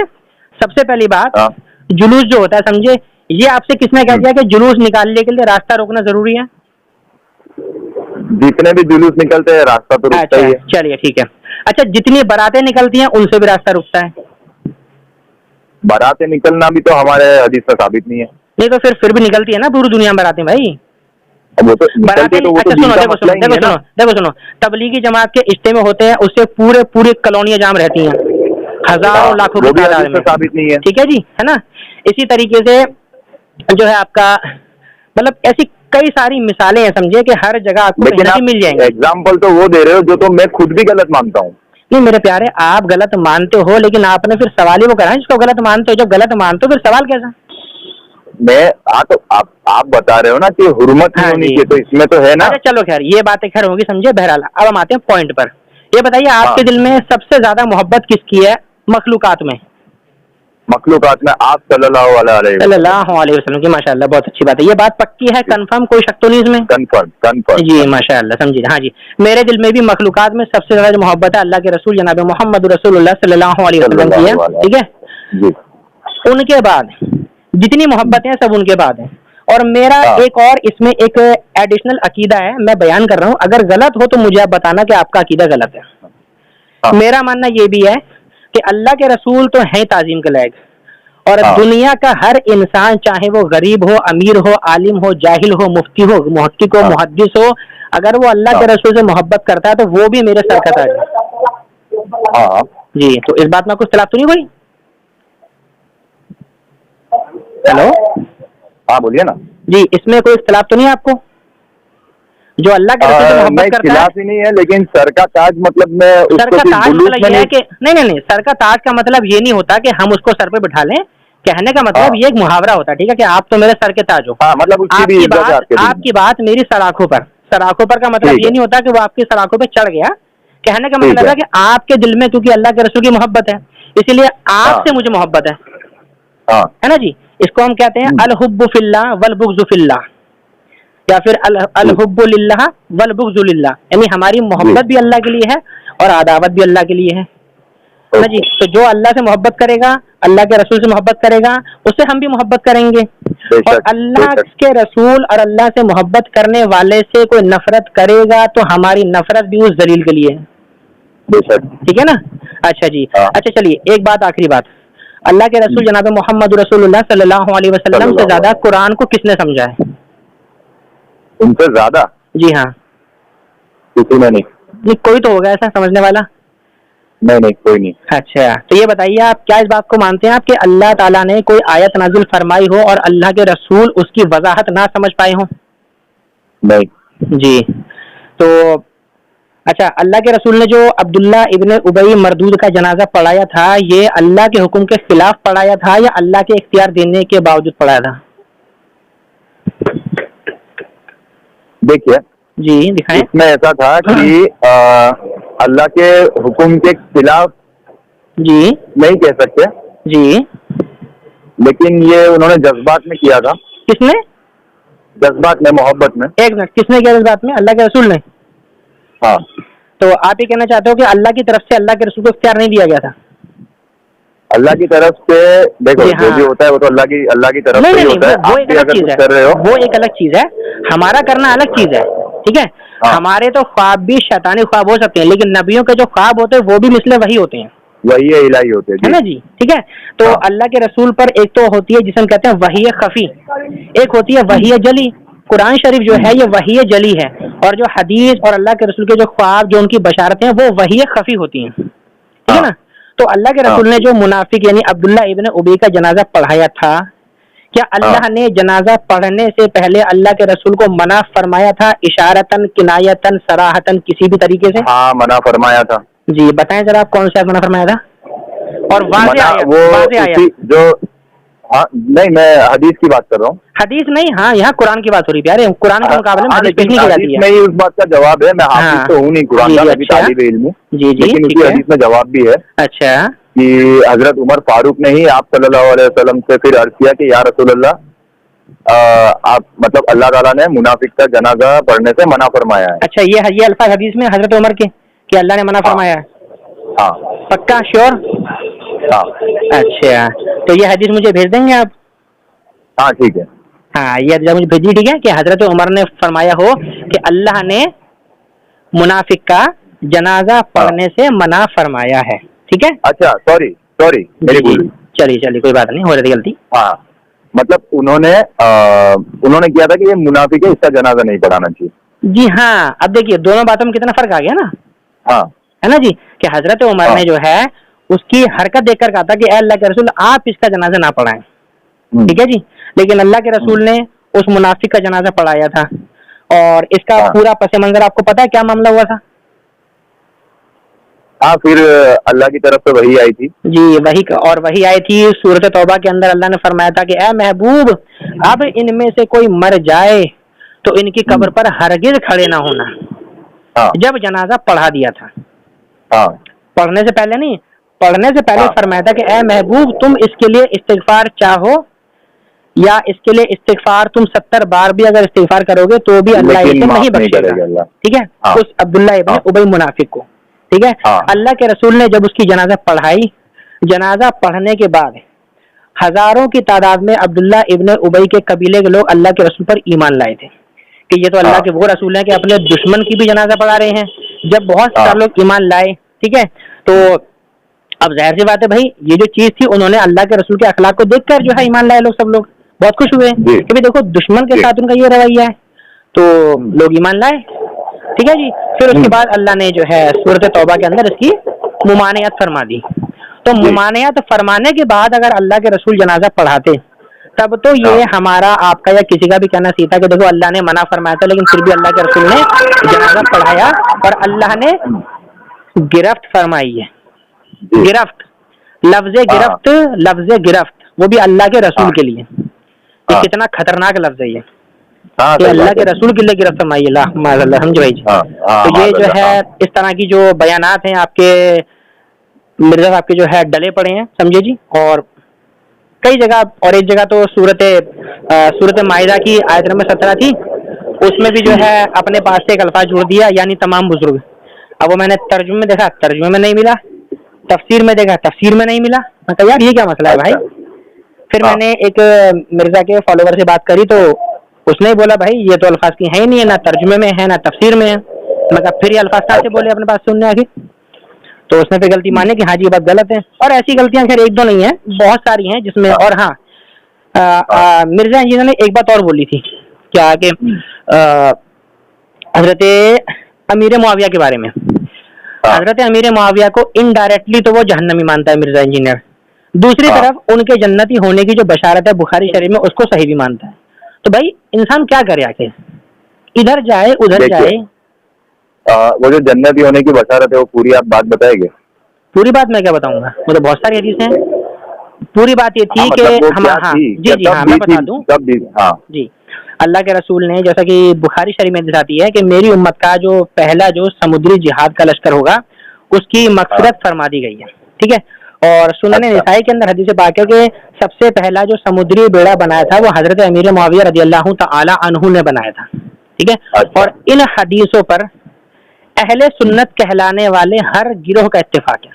सबसे पहली बात, हाँ। जुलूस जो होता है, समझे, ये आपसे किसने कह दिया कि जुलूस निकालने के लिए रास्ता रोकना जरूरी है? जितने भी जुलूस निकलते हैं रास्ता तो रुकता अच्छा, ही है। चलिए ठीक है। अच्छा, जितनी बारातें निकलती हैं उनसे भी रास्ता रुकता है? बारातें निकलना भी तो हमारे हदीस में साबित नहीं है। नहीं तो फिर भी निकलती है ना पूरी दुनिया में बारातें भाई। अब वो तो बारातें निकलते तो वो तो अच्छा दिन सुनो, का देखो मसला सुनो, ही नहीं देखो है सुनो, ना। देखो सुनो, तबलीगी जमात के इज्तिमा होते हैं, उससे पूरे पूरी कॉलोनियां जाम रहती हैं, हजारों हाँ, लाखों वो की भी तादाद हदीस में। में साबित नहीं है। ठीक है जी, है ना। इसी तरीके से जो है आपका, मतलब ऐसी कई सारी मिसालें हैं, समझिए कि हर जगह आपको कहीं लेकिन ना आप कहीं मिल जाएंगे। एग्जाम्पल तो वो दे रहे हो जो तो मैं खुद भी गलत मानता हूँ। नहीं मेरे प्यारे, आप गलत मानते हो, लेकिन आपने फिर सवाल ही वो करा है जिसको गलत मानते हो। जब गलत मानते हो फिर सवाल कैसा? तो आप बता रहे हो ना कि हुर्मत नहीं हाँ होनी जी। चाहिए, तो इसमें तो है ना। अच्छा चलो खैर, ये बातें खैर होगी, समझे। बहरहाल अब हम आते हैं पॉइंट पर। ये बताइए, आपके हाँ। दिल में सबसे ज्यादा मोहब्बत किसकी है मखलूकात में? मखलूकात में आप सल्लल्लाहु अलैहि वसल्लम। सल्लल्लाहु अलैहि वसल्लम की, माशाअल्लाह, बहुत अच्छी बात है। ये बात पक्की है, कंफर्म, कोई शक तो नहीं इसमें? कन्फर्म। जी माशाअल्लाह, समझिए। हाँ जी, मेरे दिल में भी मखलूकात में सबसे ज्यादा जो मोहब्बत है अल्लाह के रसूल जनाब मोहम्मद रसूलुल्लाह सल्लल्लाहु अलैहि वसल्लम की है। ठीक है, जी। उनके बाद जितनी मोहब्बतें हैं सब उनके बाद है। और मेरा हाँ। एक और इसमें एक एडिशनल अकीदा है, मैं बयान कर रहा हूँ, अगर गलत हो तो मुझे आप बताना कि आपका अकीदा गलत है। हाँ। मेरा मानना ये भी है कि अल्लाह के रसूल तो हैं ताजीम के लायक, और हाँ। दुनिया का हर इंसान, चाहे वो गरीब हो, अमीर हो, आलिम हो, जाहिल हो, मुफ्ती हो, मुहक्किक हो, हाँ। मुहद्दिस हो, अगर वो अल्लाह के हाँ। रसूल से मोहब्बत करता है तो वो भी मेरे सर का ताज है। हाँ। जी, तो इस बात में कुछ इख्तिलाफ तो नहीं कोई? हेलो, हाँ, बोलिए ना। जी, इसमें कोई इख्तिलाफ तो नहीं है आपको? जो अल्लाह के रसूल से नहीं, मोहब्बत करता है, खिलाफ ही नहीं है, लेकिन सर का ताज मतलब मैं सर उसको का सिर्फ ताज जुलूस मतलब में ये है नहीं। कि नहीं, सर का ताज का मतलब ये नहीं होता कि हम उसको सर पे बिठा लें। कहने का मतलब हाँ। ये एक मुहावरा होता है, ठीक है, कि आप तो मेरे सर के ताज हो। हाँ, मतलब उसकी भी इज्जत है आपके दिल में। आपकी बात मेरी सलाखों पर, सलाखों पर का मतलब ठीक ये है। नहीं होता कि वो आपकी सलाखों पे चढ़ गया। कहने का ठीक मतलब है। है कि आपके दिल में क्योंकि अल्लाह के रसूल की मोहब्बत है, इसीलिए आपसे मुझे मोहब्बत हाँ। है ना जी। इसको हम कहते हैं अल हुब्बु फिल्लाह वल बुग़्ज़ु फिल्लाह, या फिर अल हुब्बु लिल्लाह वल बुग़्ज़ु लिल्लाह, यानी हमारी मोहब्बत भी अल्लाह के लिए है और अदावत भी अल्लाह के लिए है ना जी। तो जो अल्लाह से मोहब्बत करेगा, अल्लाह के रसूल से मोहब्बत करेगा, उससे हम भी मोहब्बत करेंगे। और अल्लाह के रसूल और अल्लाह से मोहब्बत करने वाले से कोई नफरत करेगा तो हमारी नफरत भी उस दलील के लिए है। बेशक। ठीक है ना। अच्छा जी। हाँ। अच्छा चलिए, एक बात, आखिरी बात, अल्लाह के रसूल जनाब मोहम्मद रसूलुल्लाह सल्लल्लाहु अलैहि वसल्लम से ज्यादा कुरान को किसने समझा है? उनसे ज्यादा? जी हाँ। किसी ने नहीं। नहीं, कोई तो होगा ऐसा समझने वाला। नहीं, कोई नहीं। अच्छा, तो ये बताइए, आप क्या इस बात को मानते हैं आप कि अल्लाह ताला ने कोई आयत नाजिल फरमाई हो और अल्लाह के रसूल उसकी वजाहत ना समझ पाए हो? नहीं। जी। तो अच्छा, अल्लाह के रसूल ने जो अब्दुल्ला इब्न उबई मरदूद का जनाजा पढ़ाया था, ये अल्लाह के हुक्म के खिलाफ पढ़ाया था या अल्लाह के इख्तियार देने के बावजूद पढ़ाया था? देखिए जी दिखाएं। इसमें ऐसा था कि अल्लाह के हुक्म के खिलाफ जी नहीं कह सकते, जी लेकिन ये उन्होंने जज्बात में किया था, किसने? जज्बात में, मोहब्बत में। एक मिनट, किसने किया इस बात में? अल्लाह के रसूल ने? हाँ। तो आप ये कहना चाहते हो कि अल्लाह की तरफ से अल्लाह के रसूल को इख्तियार नहीं दिया गया था? अल्लाह की तरफ से देखो, जी हाँ। जो भी होता है वो तो अल्लाह की तरफ नहीं से ही नहीं, होता है। वो आप एक भी अलग अगर चीज कुछ है, कर रहे हो, वो एक अलग चीज है, हमारा करना अलग चीज है, ठीक है। हाँ। हमारे तो ख्वाब भी शैतानी ख्वाब हो सकते हैं, लेकिन नबियों के जो ख्वाब होते हैं वो भी मिसले वही होते हैं, वही है, इलाही होते हैं है ना जी, ठीक है। तो हाँ। अल्लाह के रसूल पर एक तो होती है जिसे हम कहते हैं वही खफी, एक होती है वही जली। कुरान शरीफ जो है ये वही जली है, और जो हदीस और अल्लाह के रसूल के जो ख्वाब, जो उनकी बशारतें हैं, वो वही खफी होती हैं, ठीक है ना। तो अल्लाह के रसूल ने जो मुनाफिक यानी अब्दुल्ला इब्न उबई का जनाजा पढ़ाया था, क्या अल्लाह ने जनाजा पढ़ने से पहले अल्लाह के रसूल को मना फरमाया था, इशारतन, किनायतन, सराहतन, किसी भी तरीके से? हाँ, मना फरमाया था। जी बताएं जरा, आप कौन सा मना फरमाया था? और वाज़े मना आयत, वो वाज़े आयत। उसी जो, हाँ नहीं, मैं हदीस की बात कर रहा हूँ। हदीस नहीं, हाँ यहाँ कुरान की बात हो रही है यार, कुरान के मुकाबले में हदीस पेश नहीं की जाती हदीस है। में ही उस बात का जवाब है। मैं हाफिज हाँ। तो हूँ नहीं कुरान जी, का, जी, मैं भी अच्छा। तालिब इल्म हूँ, जी जी, लेकिन ठीक उसी है। हदीस में जवाब भी है अच्छा। कि हजरत उमर फारूक ने ही आप सल्लल्लाहु अलैहि वसल्लम से फिर अर्ज किया कि या रसूल अल्लाह, आप मतलब अल्लाह ताला ने मुनाफिक का जनाजा पढ़ने से मना फरमाया है। अच्छा, ये अल्फाज हदीस में हजरत उमर के कि अल्लाह ने मना हाँ। फरमाया है? हाँ पक्का श्योर? हाँ अच्छा, तो ये हदीस मुझे भेज देंगे आप? हाँ, ठीक है। हाँ, ये हदीस मुझे भेजिए, ठीक है, कि हजरत उमर ने फरमाया हो कि अल्लाह ने मुनाफिक का जनाजा पढ़ने से मना फरमाया है, ठीक है। अच्छा, सॉरी मेरी भूल हुई। चलिए कोई बात नहीं, हो रही गलती। हाँ, मतलब उन्होंने किया था कि ये मुनाफिक है, इसका जनाजा नहीं पढ़ाना चाहिए। जी हाँ, अब देखिए दोनों बातों में कितना फर्क आ गया ना, हाँ है ना जी, कि हजरत उमर ने जो है उसकी हरकत देखकर कहा था कि ए अल्लाह के रसूल आप इसका जनाजा ना पढ़ाएं, ठीक है जी। लेकिन अल्लाह के रसूल ने उस मुनाफिक का जनाजा पढ़ाया था, और इसका पूरा पस मंजर आपको पता है क्या मामला हुआ था? हाँ, फिर अल्लाह की तरफ से वही आई थी। जी, वही आई थी। सूरत तौबा के अंदर अल्लाह ने फरमाया था कि ए महबूब, अब इनमें से कोई मर जाए तो इनकी कब्र पर हरगिज खड़े ना होना। हाँ। जब जनाजा पढ़ा दिया था, हाँ। पढ़ने से पहले नहीं, पढ़ने से पहले फरमाया था कि ए महबूब, तुम इसके लिए इस्तिगफार चाहो या इसके लिए इस्तिगफार तुम 70 बार भी अगर इस्तिगफार करोगे तो भी अल्लाह इसे नहीं बख्शेगा, ठीक है। उस अब्दुल्ला इब्न उबई मुनाफिक को, ठीक है। अल्लाह के रसूल ने जब उसकी जनाजा पढ़ाई, जनाजा पढ़ने के बाद हजारों की तादाद में अब्दुल्ला इब्न उबई के कबीले के लोग अल्लाह के रसूल पर ईमान लाए थे कि ये तो अल्लाह के वो रसूल हैं कि अपने दुश्मन की भी जनाजा पढ़ा रहे हैं। जब बहुत सारे लोग ईमान लाए, ठीक है, तो अब जाहिर सी बात है भाई, ये जो चीज थी, उन्होंने अल्लाह के रसूल के अखलाक को देखकर जो है ईमान लाए लोग, सब लोग बहुत खुश हुए कि भाई देखो दुश्मन के साथ उनका ये रवैया है, तो लोग ईमान लाए, ठीक है जी। फिर उसके बाद अल्लाह ने जो है सूरत तौबा के अंदर इसकी मुमानियत फरमा दी। तो मुमानियत फरमाने के बाद अगर अल्लाह के रसूल जनाजा पढ़ाते तब तो ये हमारा आपका या किसी का भी कहना सही था कि देखो अल्लाह ने मना फरमाया था, लेकिन फिर भी अल्लाह के रसूल ने जनाजा पढ़ाया और अल्लाह ने गिरफ्त फरमाई है। गिरफ्त, लफ्ज़ गिरफ्त, वो भी अल्लाह के रसूल के लिए। ये कितना खतरनाक लफ्ज है ये, कि अल्लाह के रसूल के लिए गिरफ्त फरमाई, माज़अल्लाह, समझे भाई जी। तो ये जो है इस तरह की जो बयानात हैं आपके मिर्जा साहब के जो है डले पड़े हैं, समझे जी। और कई जगह, और एक जगह तो सूरत माइदा की आयत नंबर 17 थी, उसमें भी जो है अपने पास से एक अल्फाज जोड़ दिया, यानी तमाम बुजुर्ग। अब वो मैंने तर्जुमे में देखा, तर्जुमे में नहीं मिला, तफसीर में देखा, तफसीर में नहीं मिला। मैं कहा यार ये क्या मसला है भाई। फिर मैंने एक मिर्जा के फॉलोवर से बात करी तो उसने बोला भाई ये तो अल्फाज की है ही नहीं है, ना तर्जुमे में है ना तफसीर में है। मैं कहा फिर ये अल्फाज कहाँ से बोले अपने पास सुनने आगे। तो उसने फिर गलती मानी कि हाँ जी ये बात गलत है। और ऐसी गलतियां खैर एक दो नहीं है, बहुत सारी हैं जिसमें। और हाँ, मिर्जा जी ने एक बात और बोली थी, क्या कि हजरत अमीर मुआविया के बारे में। हजरत अमीर मुआविया को इनडायरेक्टली तो वो जहन्नमी मानता है मिर्जा इंजीनियर, दूसरी तरफ उनके जन्नती होने की जो बशारत है बुखारी शरीफ में, उसको सही भी मानता है। तो भाई इंसान क्या करे आखिर, इधर जाए उधर जाए। वो जो जन्नती होने की बशारत है वो पूरी आप बात बताएंगे? पूरी बात मैं क्या बताऊंगा, वो तो बहुत सारी हदीसें हैं। पूरी बात ये थी कि हम मैं बता दूं जी। अल्लाह के रसूल ने, जैसा कि बुखारी शरीफ में दिखाती है कि मेरी उम्मत का जो पहला जो समुद्री जिहाद का लश्कर होगा उसकी मगफिरत फरमा दी गई है, ठीक है। और सुनन अच्छा। निसाई के अंदर हदीस पाक है कि सबसे पहला जो समुद्री बेड़ा बनाया था वो हजरत अमीर मुआविया रदियल्लाहु ताला अन्हु ने बनाया था, ठीक है। अच्छा। और इन हदीसों पर अहले सुन्नत कहलाने वाले हर गिरोह का इत्तेफाक है,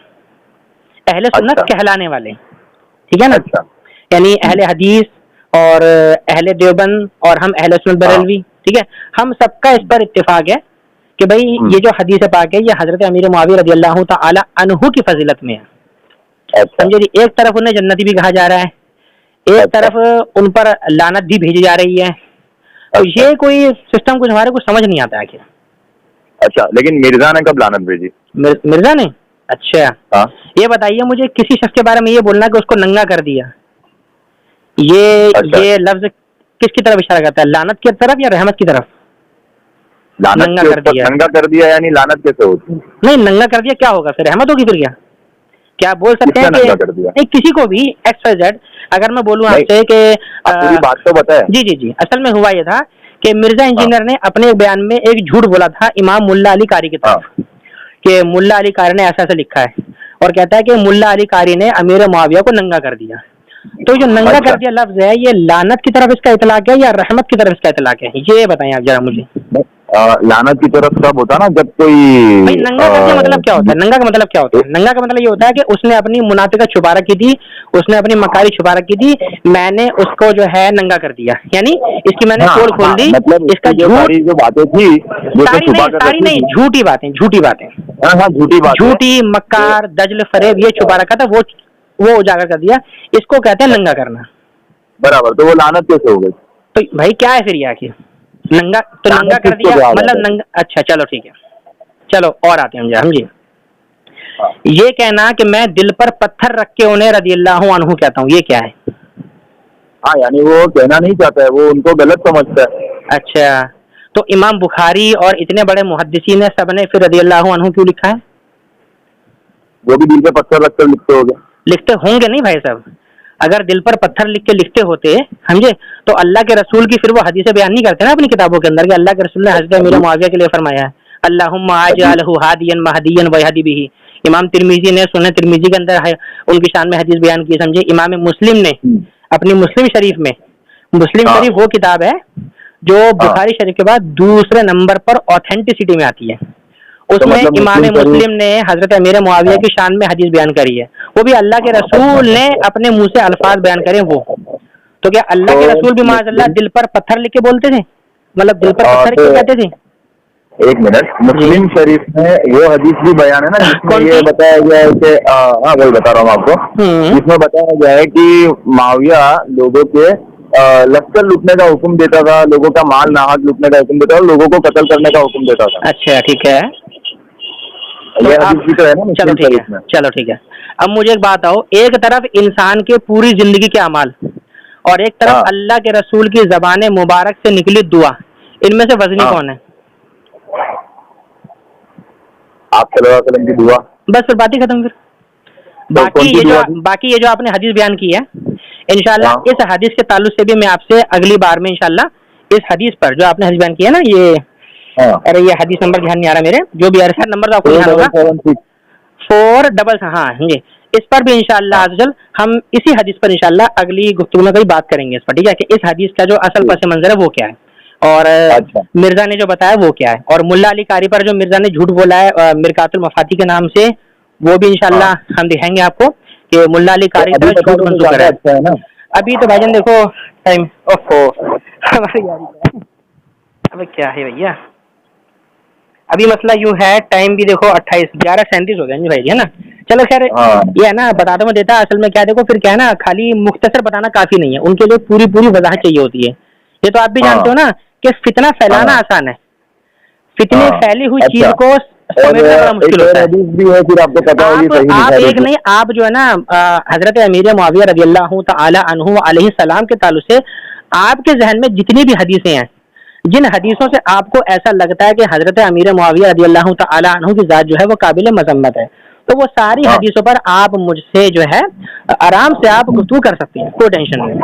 अहले सुन्नत अच्छा। कहलाने वाले, ठीक है ना। अच्छा। यानी अहले हदीस और अहले देवबंद और हम अहले सुन्नत बरेलवी, ठीक है, हम सबका इस पर इत्तेफाक है कि भाई ये जो हदीस पाक है ये हजरत अमीर मुआविया रदियल्लाहु ताला अन्हु की फजीलत में है। अच्छा। समझे जी, एक तरफ उन्हें जन्नती भी कहा जा रहा है, एक अच्छा। तरफ उन पर लानत भी भेजी जा रही है। तो अच्छा। ये कोई सिस्टम कुछ हमारे को समझ नहीं आता आखिर। अच्छा, लेकिन मिर्जा ने कब लानत भेजी? मिर्जा ने? अच्छा, हाँ। ये बताइए मुझे, किसी शख्स के बारे में ये बोलना कि उसको नंगा कर दिया, ये अच्छा। ये लफ्ज किसकी तरफ इशारा करता है, लानत की तरफ या रहमत की तरफ? लानत नंगा के कर ऊपर दिया। नंगा कर दिया, यानी लानत कैसे होती है? नहीं, नंगा कर दिया क्या होगा फिर, रहमत होगी फिर? क्या आप बोल सकते हैं किसने कि नंगा कर दिया? नहीं, किसी को भी XYZ, अगर मैं बोलूँ नहीं, आपसे कि आप पूरी बात तो बताएं। जी जी जी, असल में हुआ ये था कि मिर्जा इंजीनियर ने अपने एक बयान में एक झूठ बोला था इमाम मुल्ला अली कारी की तरफ, कि मुल्ला अली कारी ने ऐसा ऐसा लिखा है, और कहता है कि मुल्ला अली कारी ने अमीर मुआविया को नंगा कर दिया। तो जो नंगा अच्छा। कर दिया लफ्ज है, ये लानत की तरफ इसका इतलाक है या रहमत की तरफ इसका इतलाक है, ये बताएं आप जरा मुझे। लानत की तरफ तब होता ना जब कोई भाई नंगा कर दिया मतलब क्या होता है, नंगा का मतलब क्या होता है? नंगा का मतलब ये होता है कि उसने अपनी मुनाफिका छुपा रखी थी, उसने अपनी मकारी छुपा रखी थी, मैंने उसको जो है नंगा कर दिया, यानी इसकी मैंने पोल खोल दी। मतलब इसका झूठ, जो बातें थी सारी नहीं, झूठी बातें, झूठी बातें, हाँ, झूठी बात, झूठी, मक्कार, दजल, फरेब, ये छुपा रखा था, वो उजागर कर दिया, इसको कहते हैं नंगा करना। बराबर, तो वो लानत कैसे हो गई? तो भाई क्या है फिर ये आखिर? नंगा तो नंगा कर दिया मतलब नंगा, अच्छा चलो ठीक है, चलो और आते हैं हम जी। ये कहना कि मैं दिल पर पत्थर रख के उन्हें रदियल्लाहु अन्हु कहता हूँ, ये क्या है? हाँ, यानी वो कहना नहीं चाहता है, वो उनको गलत समझता है। अच्छा, तो इमाम बुखारी और इतने बड़े मुहद्दिसीन है, सबने फिर रदियल्लाहु अन्हु क्यों लिखा है? वो भी दिल पे पत्थर रखकर लिखते होंगे। लिखते होंगे नहीं भाई साहब, अगर दिल पर पत्थर लिख के लिखते होते, समझे, तो अल्लाह के रसूल की फिर वो हदीसें बयान नहीं करते ना अपनी किताबों के अंदर कि अल्लाह के रसूल ने हज़रत अमीर मुआविया के लिए फरमाया है, अल्लाहुम्मा अजअलहु हादियन महदियन वयहदी बिही। इमाम तिरमिजी ने सुनन तिरमिजी के अंदर है, उनकी शान में हदीस बयान की, समझे। इमाम मुस्लिम ने अपनी मुस्लिम शरीफ में, मुस्लिम शरीफ वो किताब है जो बुखारी शरीफ के बाद दूसरे नंबर पर ऑथेंटिसिटी में आती है, उसमें मतलब इमाम मुस्लिम ने हजरत अमीर मुआविया की शान में हदीस बयान करी है, वो भी अल्लाह के रसूल ने अपने मुंह से अल्फाज बयान करे वो। तो क्या अल्लाह के रसूल भी माज़अल्लाह दिल पर पत्थर लिख के बोलते थे, मतलब दिल पर पत्थर क्यों कहते थे? एक मिनट, मुस्लिम शरीफ में वो हदीस भी बयान है ना जिसमें ये बताया गया है कि हाँ वही बता रहा हूँ आपको, जिसमें बताया गया है कि माविया लोगों के लश्कर लूटने का हुक्म देता था, लोगों का माल नाहक लूटने का हुक्म देता था, लोगों को कत्ल करने का हुक्म देता था। अच्छा ठीक है, ये हदीस भी तो है ना। चलो ठीक है, चलो ठीक है। अब मुझे एक बात आओ, एक तरफ इंसान के पूरी जिंदगी के अमाल और एक तरफ अल्लाह के रसूल की ज़बान मुबारक से निकली दुआ, इनमें से वजनी कौन है? आप सल्लल्लाहु अलैहि वसल्लम की दुआ। बस फिर बात ही खत्म। फिर बाकी ये जो आपने हदीस बयान की है, इंशाल्लाह इस हदीस के ताल्लुक से भी मैं आपसे अगली बार में इंशाल्लाह इस हदीस पर जो आपने हदीस बयान की है ना, ये अरे ये हदीस नंबर ध्यान नहीं आ रहा मेरे, जो भी अरसा नंबर तो आपको ध्यान होगा 477, हाँ जी, इस पर भी इंशाल्लाह अज़ल हम इसी हदीस पर इंशाल्लाह अगली गुफ्तगू में कभी बात करेंगे इस पर, ठीक है, कि इस हदीस का जो असल पस मंजर है वो क्या है और मिर्जा ने जो बताया वो क्या है, और मुल्ला अली कारी पर जो मिर्जा ने झूठ बोला है मिरकातुल मफाती के नाम से, वो भी इंशाल्लाह हम दिखाएंगे आपको कि मुल्ला अली कारी पर झूठ मंसूब कर रहा है। अभी तो भाईजान देखो टाइम, ओहो हमारी यारी है, अब क्या है भैया, अभी मसला यूँ है, टाइम भी देखो 11:37 हो गया जी भाई, है ना। चलो खैर ये है ना, बता दो मैं देता, असल में क्या देखो फिर क्या है ना, खाली मुख्तसर बताना काफी नहीं है, उनके लिए पूरी वजाहत चाहिए होती है। ये तो आप भी जानते हो ना कि फितना फैलाना आसान है, फितने फैली हुई चीज को समझना बड़ा मुश्किल होता है। फिर आपको पता आप एक नहीं, आप जो है ना हजरत अमीर मुआविया रज़ियल्लाहु ताला अन्हु अलैहि सलाम के ताल्लुक से आपके जहन में जितनी भी हदीसें हैं, जिन हदीसों से आपको ऐसा लगता है कि हजरत अमीर मुआविया रज़ियल्लाहु ताला अन्हु की जात जो है वो काबिल मज़म्मत है, तो वो सारी हदीसों पर आप मुझसे जो है आराम से आप गुफ्तगू कर सकते हैं, कोई टेंशन नहीं।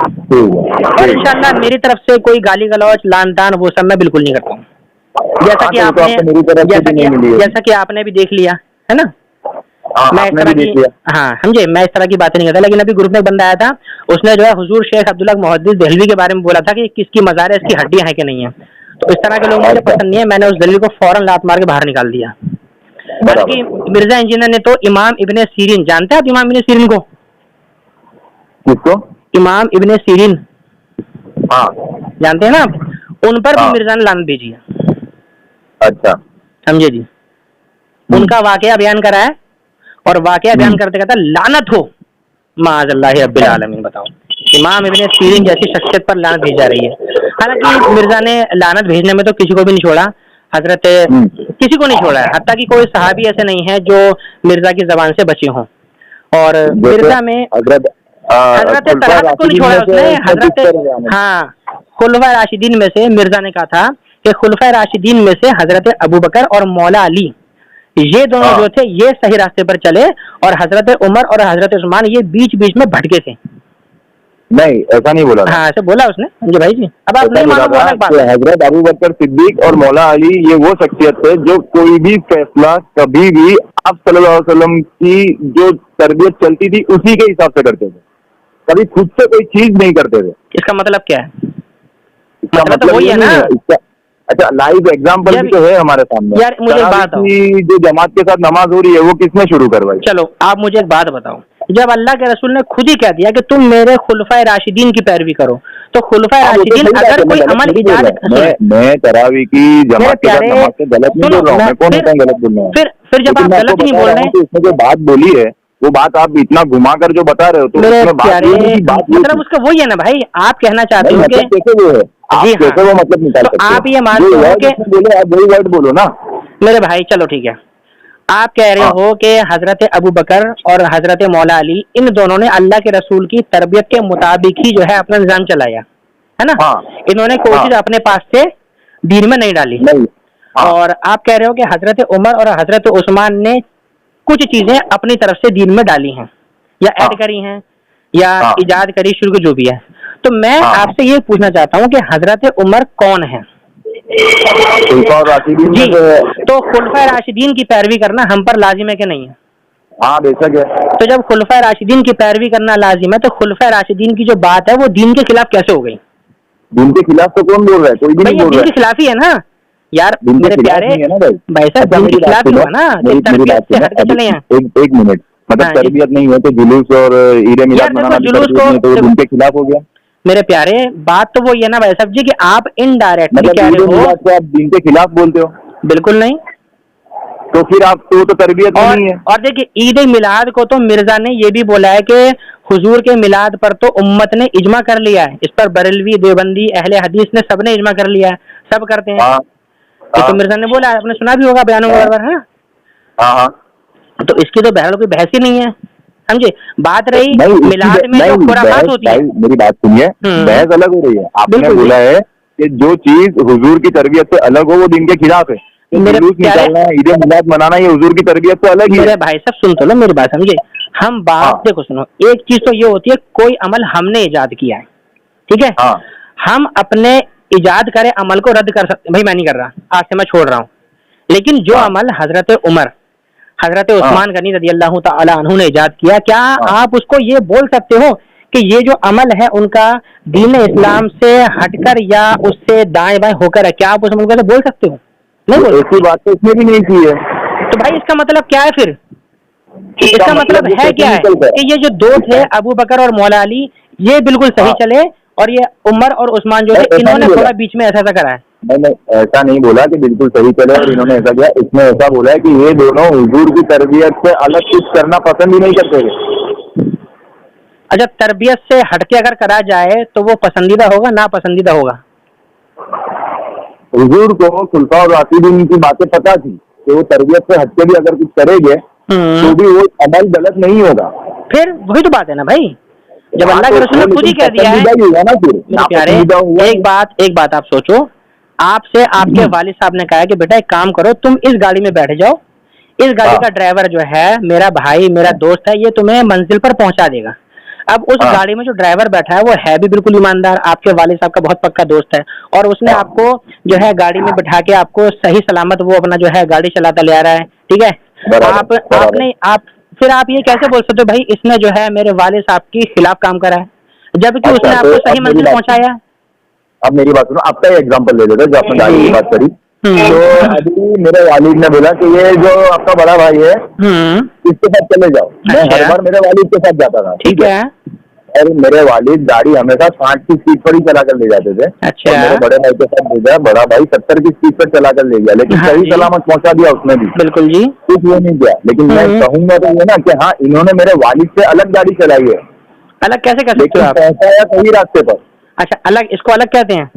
और इंशाल्लाह मेरी तरफ से कोई गाली गलौज लान तान वो सब मैं बिल्कुल नहीं करता हूँ, जैसा कि आपने भी देख लिया है ना। मैं इस तरह की, हाँ समझे, मैं इस तरह की बातें नहीं करता। लेकिन अभी ग्रुप में एक बंदा आया था, उसने जो है हुजूर शेख अब्दुल्ला मुहद्दिस देहलवी के बारे में बोला था कि किसकी मज़ार है, इसकी हड्डियां हैं कि नहीं है। तो इस तरह के लोग मुझे पसंद नहीं है, मैंने उस दलील को फौरन लात मार के बाहर निकाल दिया। हालांकि मिर्जा इंजीनियर ने तो इमाम इब्ने सीरीन, जानते हैं आप इमाम इब्ने सीरीन को? किसको? इमाम इब्ने सीरीन, हाँ जानते हैं ना आप? उन पर भी मिर्जा ने लानत भेजी है। अच्छा, समझे जी? उनका वाकया बयान करा है और वाकया बयान करते कहता लानत हो माअज़ल्लाह रब्बिल आलमीन। बताओ, इमाम इब्ने सीरीन जैसी शख्सियत पर लानत भेजी जा रही है। हालांकि मिर्जा ने लानत भेजने में तो किसी को भी नहीं छोड़ा, हजरत किसी को नहीं छोड़ा है, हत्ता कि कोई सहाबी ऐसे नहीं है जो मिर्जा की जबान से बचे हों। और मिर्जा में हजरत तलहत को नहीं छोड़ा उसने। हजरत, हाँ, खुलफा राशिदीन में से मिर्जा ने कहा था कि खुलफा राशिदीन में से हजरत अबू बकर और मौला अली, ये दोनों जो थे ये सही रास्ते पर चले, और हजरत उमर और हजरत उस्मान ये बीच बीच में भटके थे। नहीं, ऐसा नहीं बोला। हाँ, ऐसे बोला उसने, समझे भाई जी? अब आप नहीं मानो, हजरत अबू बकर सिद्दीक और मौला अली ये वो शख्सियत थे जो कोई भी फैसला कभी भी आप सल्लल्लाहु अलैहि वसल्लम की जो तरबियत चलती थी उसी के हिसाब से करते थे, कभी खुद से कोई चीज नहीं करते थे। इसका मतलब क्या है? मतलब तो वही है ना। अच्छा, लाइव एग्जाम्पल भी तो है हमारे सामने यार। मुझे एक बात बताओ, जो जमात के साथ नमाज हो रही है वो किसने शुरू करवाई? चलो आप मुझे एक बात बताओ, जब अल्लाह के रसूल ने खुद ही कह दिया कि तुम मेरे खुलफाए राशिदीन की पैरवी करो, तो खुलफाए राशिदीन अगर कोई अमल इजाद, मैं तरावी की जमात के साथ नमाज से गलत नहीं बोल रहा हूँ, मैं कौन होता है गलत बोल रहा हूँ? फिर जब आप गलत नहीं बोल रहे हैं, उसने जो बात बोली है वो बात आप इतना घुमा कर जो बता रहे हो, तो मेरे प्यारे मतलब उसका वही है ना भाई। आप कहना चाहते हो कि कैसे वो है, जी हाँ, कैसे वो मतलब निकाल सकते हो? आप ये मानते हो कि बोले, आप वही वर्ड बोलो ना मेरे भाई। चलो ठीक है, आप कह रहे हो कि हजरत अबू बकर और हजरत मौला अली इन दोनों ने अल्लाह के रसूल की तरबियत के मुताबिक ही जो है अपना निजाम चलाया है ना। इन्होंने कोशिश अपने पास से दीन में नहीं डाली। और आप कह रहे हो कि हजरत उमर और हजरत उस्मान ने कुछ चीजें अपनी तरफ से दीन में डाली हैं, या ऐड करी हैं, या इजाद करी, शुरू की जो भी है। तो मैं आपसे ये पूछना चाहता हूँ कि हजरत उमर कौन है? जी, तो खुलफा राशिदीन की पैरवी करना हम पर लाजिम है कि नहीं है? हाँ, बेशक है। तो जब खुलफा राशिदीन की पैरवी करना लाजिम है, तो खुलफा राशिदीन की जो बात है वो दीन के खिलाफ कैसे हो गई? दीन के खिलाफ तो कौन बोल रहा है? कोई भी नहीं बोल रहा है। दीन के खिलाफ ही है ना यार, मेरे प्यारे भाई साहब। दीन के खिलाफ ही हुआ ना, तरबियत से हट के चले हैं। एक मिनट, मतलब तरबियत नहीं है तो जुलूस और ईद मिलाद मनाना जुलूस को दीन के खिलाफ हो गया। मेरे प्यारे, बात तो वो ये ना भाई साहब जी कि आप इनडायरेक्टली कह रहे हो तो आप दीन के खिलाफ बोलते हो। बिल्कुल नहीं। तो फिर आप तो तरबियत नहीं है। और देखिए, ईद मिलाद को तो मिर्जा ने ये भी बोला है कि हुजूर के मिलाद पर तो उम्मत ने इजमा कर लिया है। इस पर बरेलवी, देवबंदी, अहले हदीस ने सबने इजमा कर लिया है, सब करते हैं। तो मिर्जा ने बोला, आपने सुना भी होगा बयानों में, है ना? तो इसकी तो बहरहाल कोई बहस ही नहीं है, समझे। बात रही मिलाद में जो खुराफात होती है। मेरी बात सुनिए, बहस अलग हो रही है। आपने बोला है कि जो चीज हुजूर की तरबियत से अलग हो वो दीन के खिलाफ है। जुलूस निकालना, ईद मिलाद मनाना, ये हुजूर की तरबियत से अलग ही है। मेरे भाई साहब सुन तो लो मेरी बात, समझे। हम बात देखो, सुनो, एक चीज तो ये होती है कोई अमल हमने इजाद किया है, ठीक है, हम अपने इजाद करे अमल को रद्द कर सकते, भाई मैं नहीं कर रहा, आज से मैं छोड़ रहा हूँ। लेकिन जो अमल हजरत उमर, हजरत उस्मान गनी रदियल्लाहु ताला अन्हु ने इजाद किया, क्या आप उसको ये बोल सकते हो कि ये जो अमल है उनका दीन इस्लाम से हटकर या उससे दाएं बाएं होकर है? क्या आप उस अमल को बोल सकते हो? नहीं बोल। ऐसी बात तो इसने भी नहीं की है। तो भाई इसका मतलब क्या है फिर? इसका मतलब है क्या है कि ये जो दो थे अबू बकर और मौला अली, ये बिल्कुल सही चले, और ये उमर और उस्मान जो है इन्होंने थोड़ा बीच में ऐसा करा है। मैंने ऐसा नहीं बोला कि बिल्कुल सही चले और इन्होंने ऐसा किया। इसने ऐसा बोला है कि ये दोनों हुजूर की तरबियत से अलग कुछ करना पसंद ही नहीं करते थे। अच्छा, तरबियत से हटके अगर करा जाए तो वो पसंदीदा होगा, ना पसंदीदा होगा? हुजूर को खुलफा और राशिदीन की बातें पता थी कि वो तरबियत से हटके भी अगर कुछ करेंगे तो भी वो अमल गलत नहीं होगा। फिर वही तो बात है ना भाई, जब अल्लाह के रसूल ने खुद ही कह दिया है। मेरे प्यारे, एक बात आप सोचो, आपसे आपके वालिद साहब ने कहा है कि बेटा एक काम करो, तुम इस गाड़ी में बैठ जाओ, इस गाड़ी का ड्राइवर जो है मेरा भाई, मेरा दोस्त है, ये तुम्हें मंजिल पर पहुंचा देगा। अब उस गाड़ी में जो ड्राइवर बैठा है वो है भी बिल्कुल ईमानदार, आपके वालिद साहब का बहुत पक्का दोस्त है, और उसने आपको जो है गाड़ी में बिठा के आपको सही सलामत वो अपना जो है गाड़ी चलाता ले आ रहा है, ठीक है। आप फिर आप ये कैसे बोल सकते हो भाई इसने जो है मेरे वाले साहब के खिलाफ काम करा है, जबकि उसने अच्छा, आपको तो सही अब मंजिल मेरी पहुंचाया है। अब मेरी बात सुनो, आपका ही एग्जांपल ले लेते हैं, जो आपने गाड़ी की बात करी। तो अभी मेरे वालिद ने बोला कि ये जो आपका बड़ा भाई है इसके साथ चले जाओ। मैं अच्छा। हर बार मेरे वालिद के साथ जाता था, ठीक है। और मेरे वालिद गाड़ी हमेशा 60 की स्पीड पर ही चला कर ले जाते थे। अच्छा। और मेरे बड़े भाई के साथ भेजा, बड़ा भाई 70 की स्पीड पर चला कर ले गया, लेकिन हाँ सही जी। सलामत पहुंचा दिया उसने भी, बिल्कुल जी। कुछ वो नहीं किया। लेकिन मैं कहूंगा तो ये ना कि हाँ, इन्होंने मेरे वालिद से अलग गाड़ी चलाई है, अलग कैसे कर सकते लेकिन हो आप? पहुंचाया सही रास्ते पर। अच्छा, अलग, इसको अलग कहते हैं?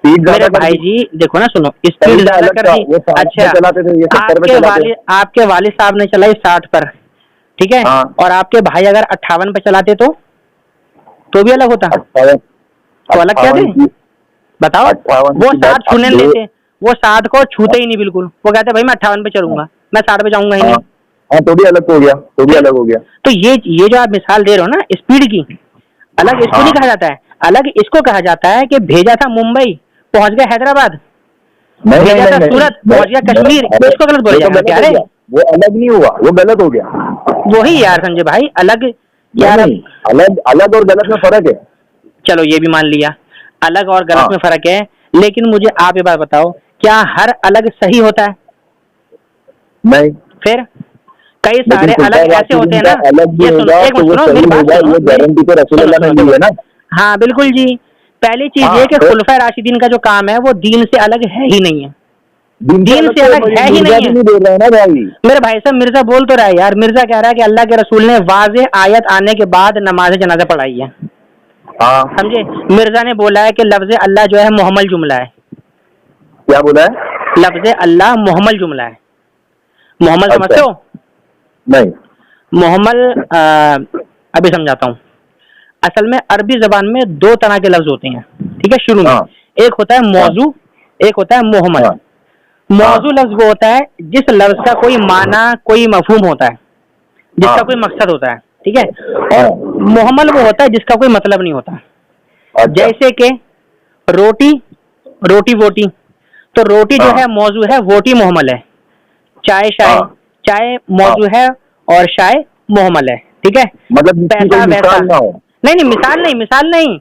स्पीड मेरे ज्यादा कर भाई दी। जी देखो ना, सुनो, सही स्पीड से ज्यादा अलग कर था, दी। वो 60 पे अच्छा, चलाते थे, ये 70 पे चलाते थे। आपके वालिद साहब ने चलाई 60 पर, ठीक है। हाँ। और आपके भाई अगर 58 पे चलाते तो भी अलग होता? 58 तो अलग क्या थे? बताओ। 58 वो की बात 60 छूने आप दो- लेते, वो 60 को छूते ही नहीं बिल्कुल। वो कहते भाई मैं 58 पे चलूंगा, मैं 60 पे जाऊंगा ही हाँ, नहीं। हाँ, तो भी अलग हो गया, तो भी अलग हो गया। तो ये जो आप मिसाल दे रहे हो ना स्पीड की, अलग इसको हाँ। नहीं कहा जाता है। अलग इसको कहा जाता है कि भेजा था मुंबई, पहुंच गया हैदराबाद, नहीं, नहीं, भेजा था नहीं, सूरत, नहीं, पहुंच गया कश्मीर, अरे, इसको गलत बोला वो तो जाएगा गलत क्या हो रे? गया। वो अलग नहीं हुआ, वो गलत हो गया। वही यार संजय भाई, अलग यार। नहीं, अलग अलग और गलत में फर्क है। चलो ये भी मान लिया, अलग और गलत हाँ। में फर्क है, लेकिन मुझे आप ये बात बताओ, क्या हर अलग सही होता है? नहीं, फिर कई लेकिन सारे खुदा अलग ऐसे वाकिफ होते हैं इनका ना। अलग भी ये सुनो, होगा एक तो मिनट वो सुनो, सही मेरी बात होगा, सुनो, ये गारंटी तो रसूलुल्लाह ने दी है ना। हाँ बिल्कुल जी। पहली चीज हाँ, ये कि तो- खुलफा राशिदीन का जो काम है वो दीन से अलग है ही नहीं है। दीन से तो अलग है ही मिर्जा नहीं भी है। नहीं बोल रहा है ना भाई। मेरे भाई साहब, मिर्जा बोल तो रहा है यार। मिर्जा कह रहा है कि अल्लाह के रसूल ने वाज़े आयत आने के बाद नमाज जनाजा पढ़ाई है, हाँ, समझे। मिर्जा ने बोला है कि लफ्ज अल्लाह जो है मुहम्मल जुमला है। क्या बोला है? लफ्ज अल्लाह मुहम्मल जुमला है। मुहम्मल अच्छा। समझते हो? नहीं। मुहम्मल अभी समझाता हूँ। असल में अरबी जबान में दो तरह के लफ्ज होते हैं, ठीक है। शुरू में हाँ। एक होता है मौजू, एक होता है मुहम्मल। हाँ। मौजू लफ्ज वो होता है जिस लफ्ज का कोई माना, कोई मफहूम होता है, जिसका हाँ। कोई मकसद होता है, ठीक है। और मुहम्मल वो होता है जिसका कोई मतलब नहीं होता। अच्छा। जैसे कि रोटी, रोटी वोटी, तो रोटी जो हाँ। है मौजू है, वोटी मुहम्मल है। चाय शाय, हाँ। चाय मौजू है और शाय मुहम्मल है, ठीक है। मतलब जिसकी पैसा कोई वैसा, मिसाल ना हो। नहीं नहीं मिसाल नहीं,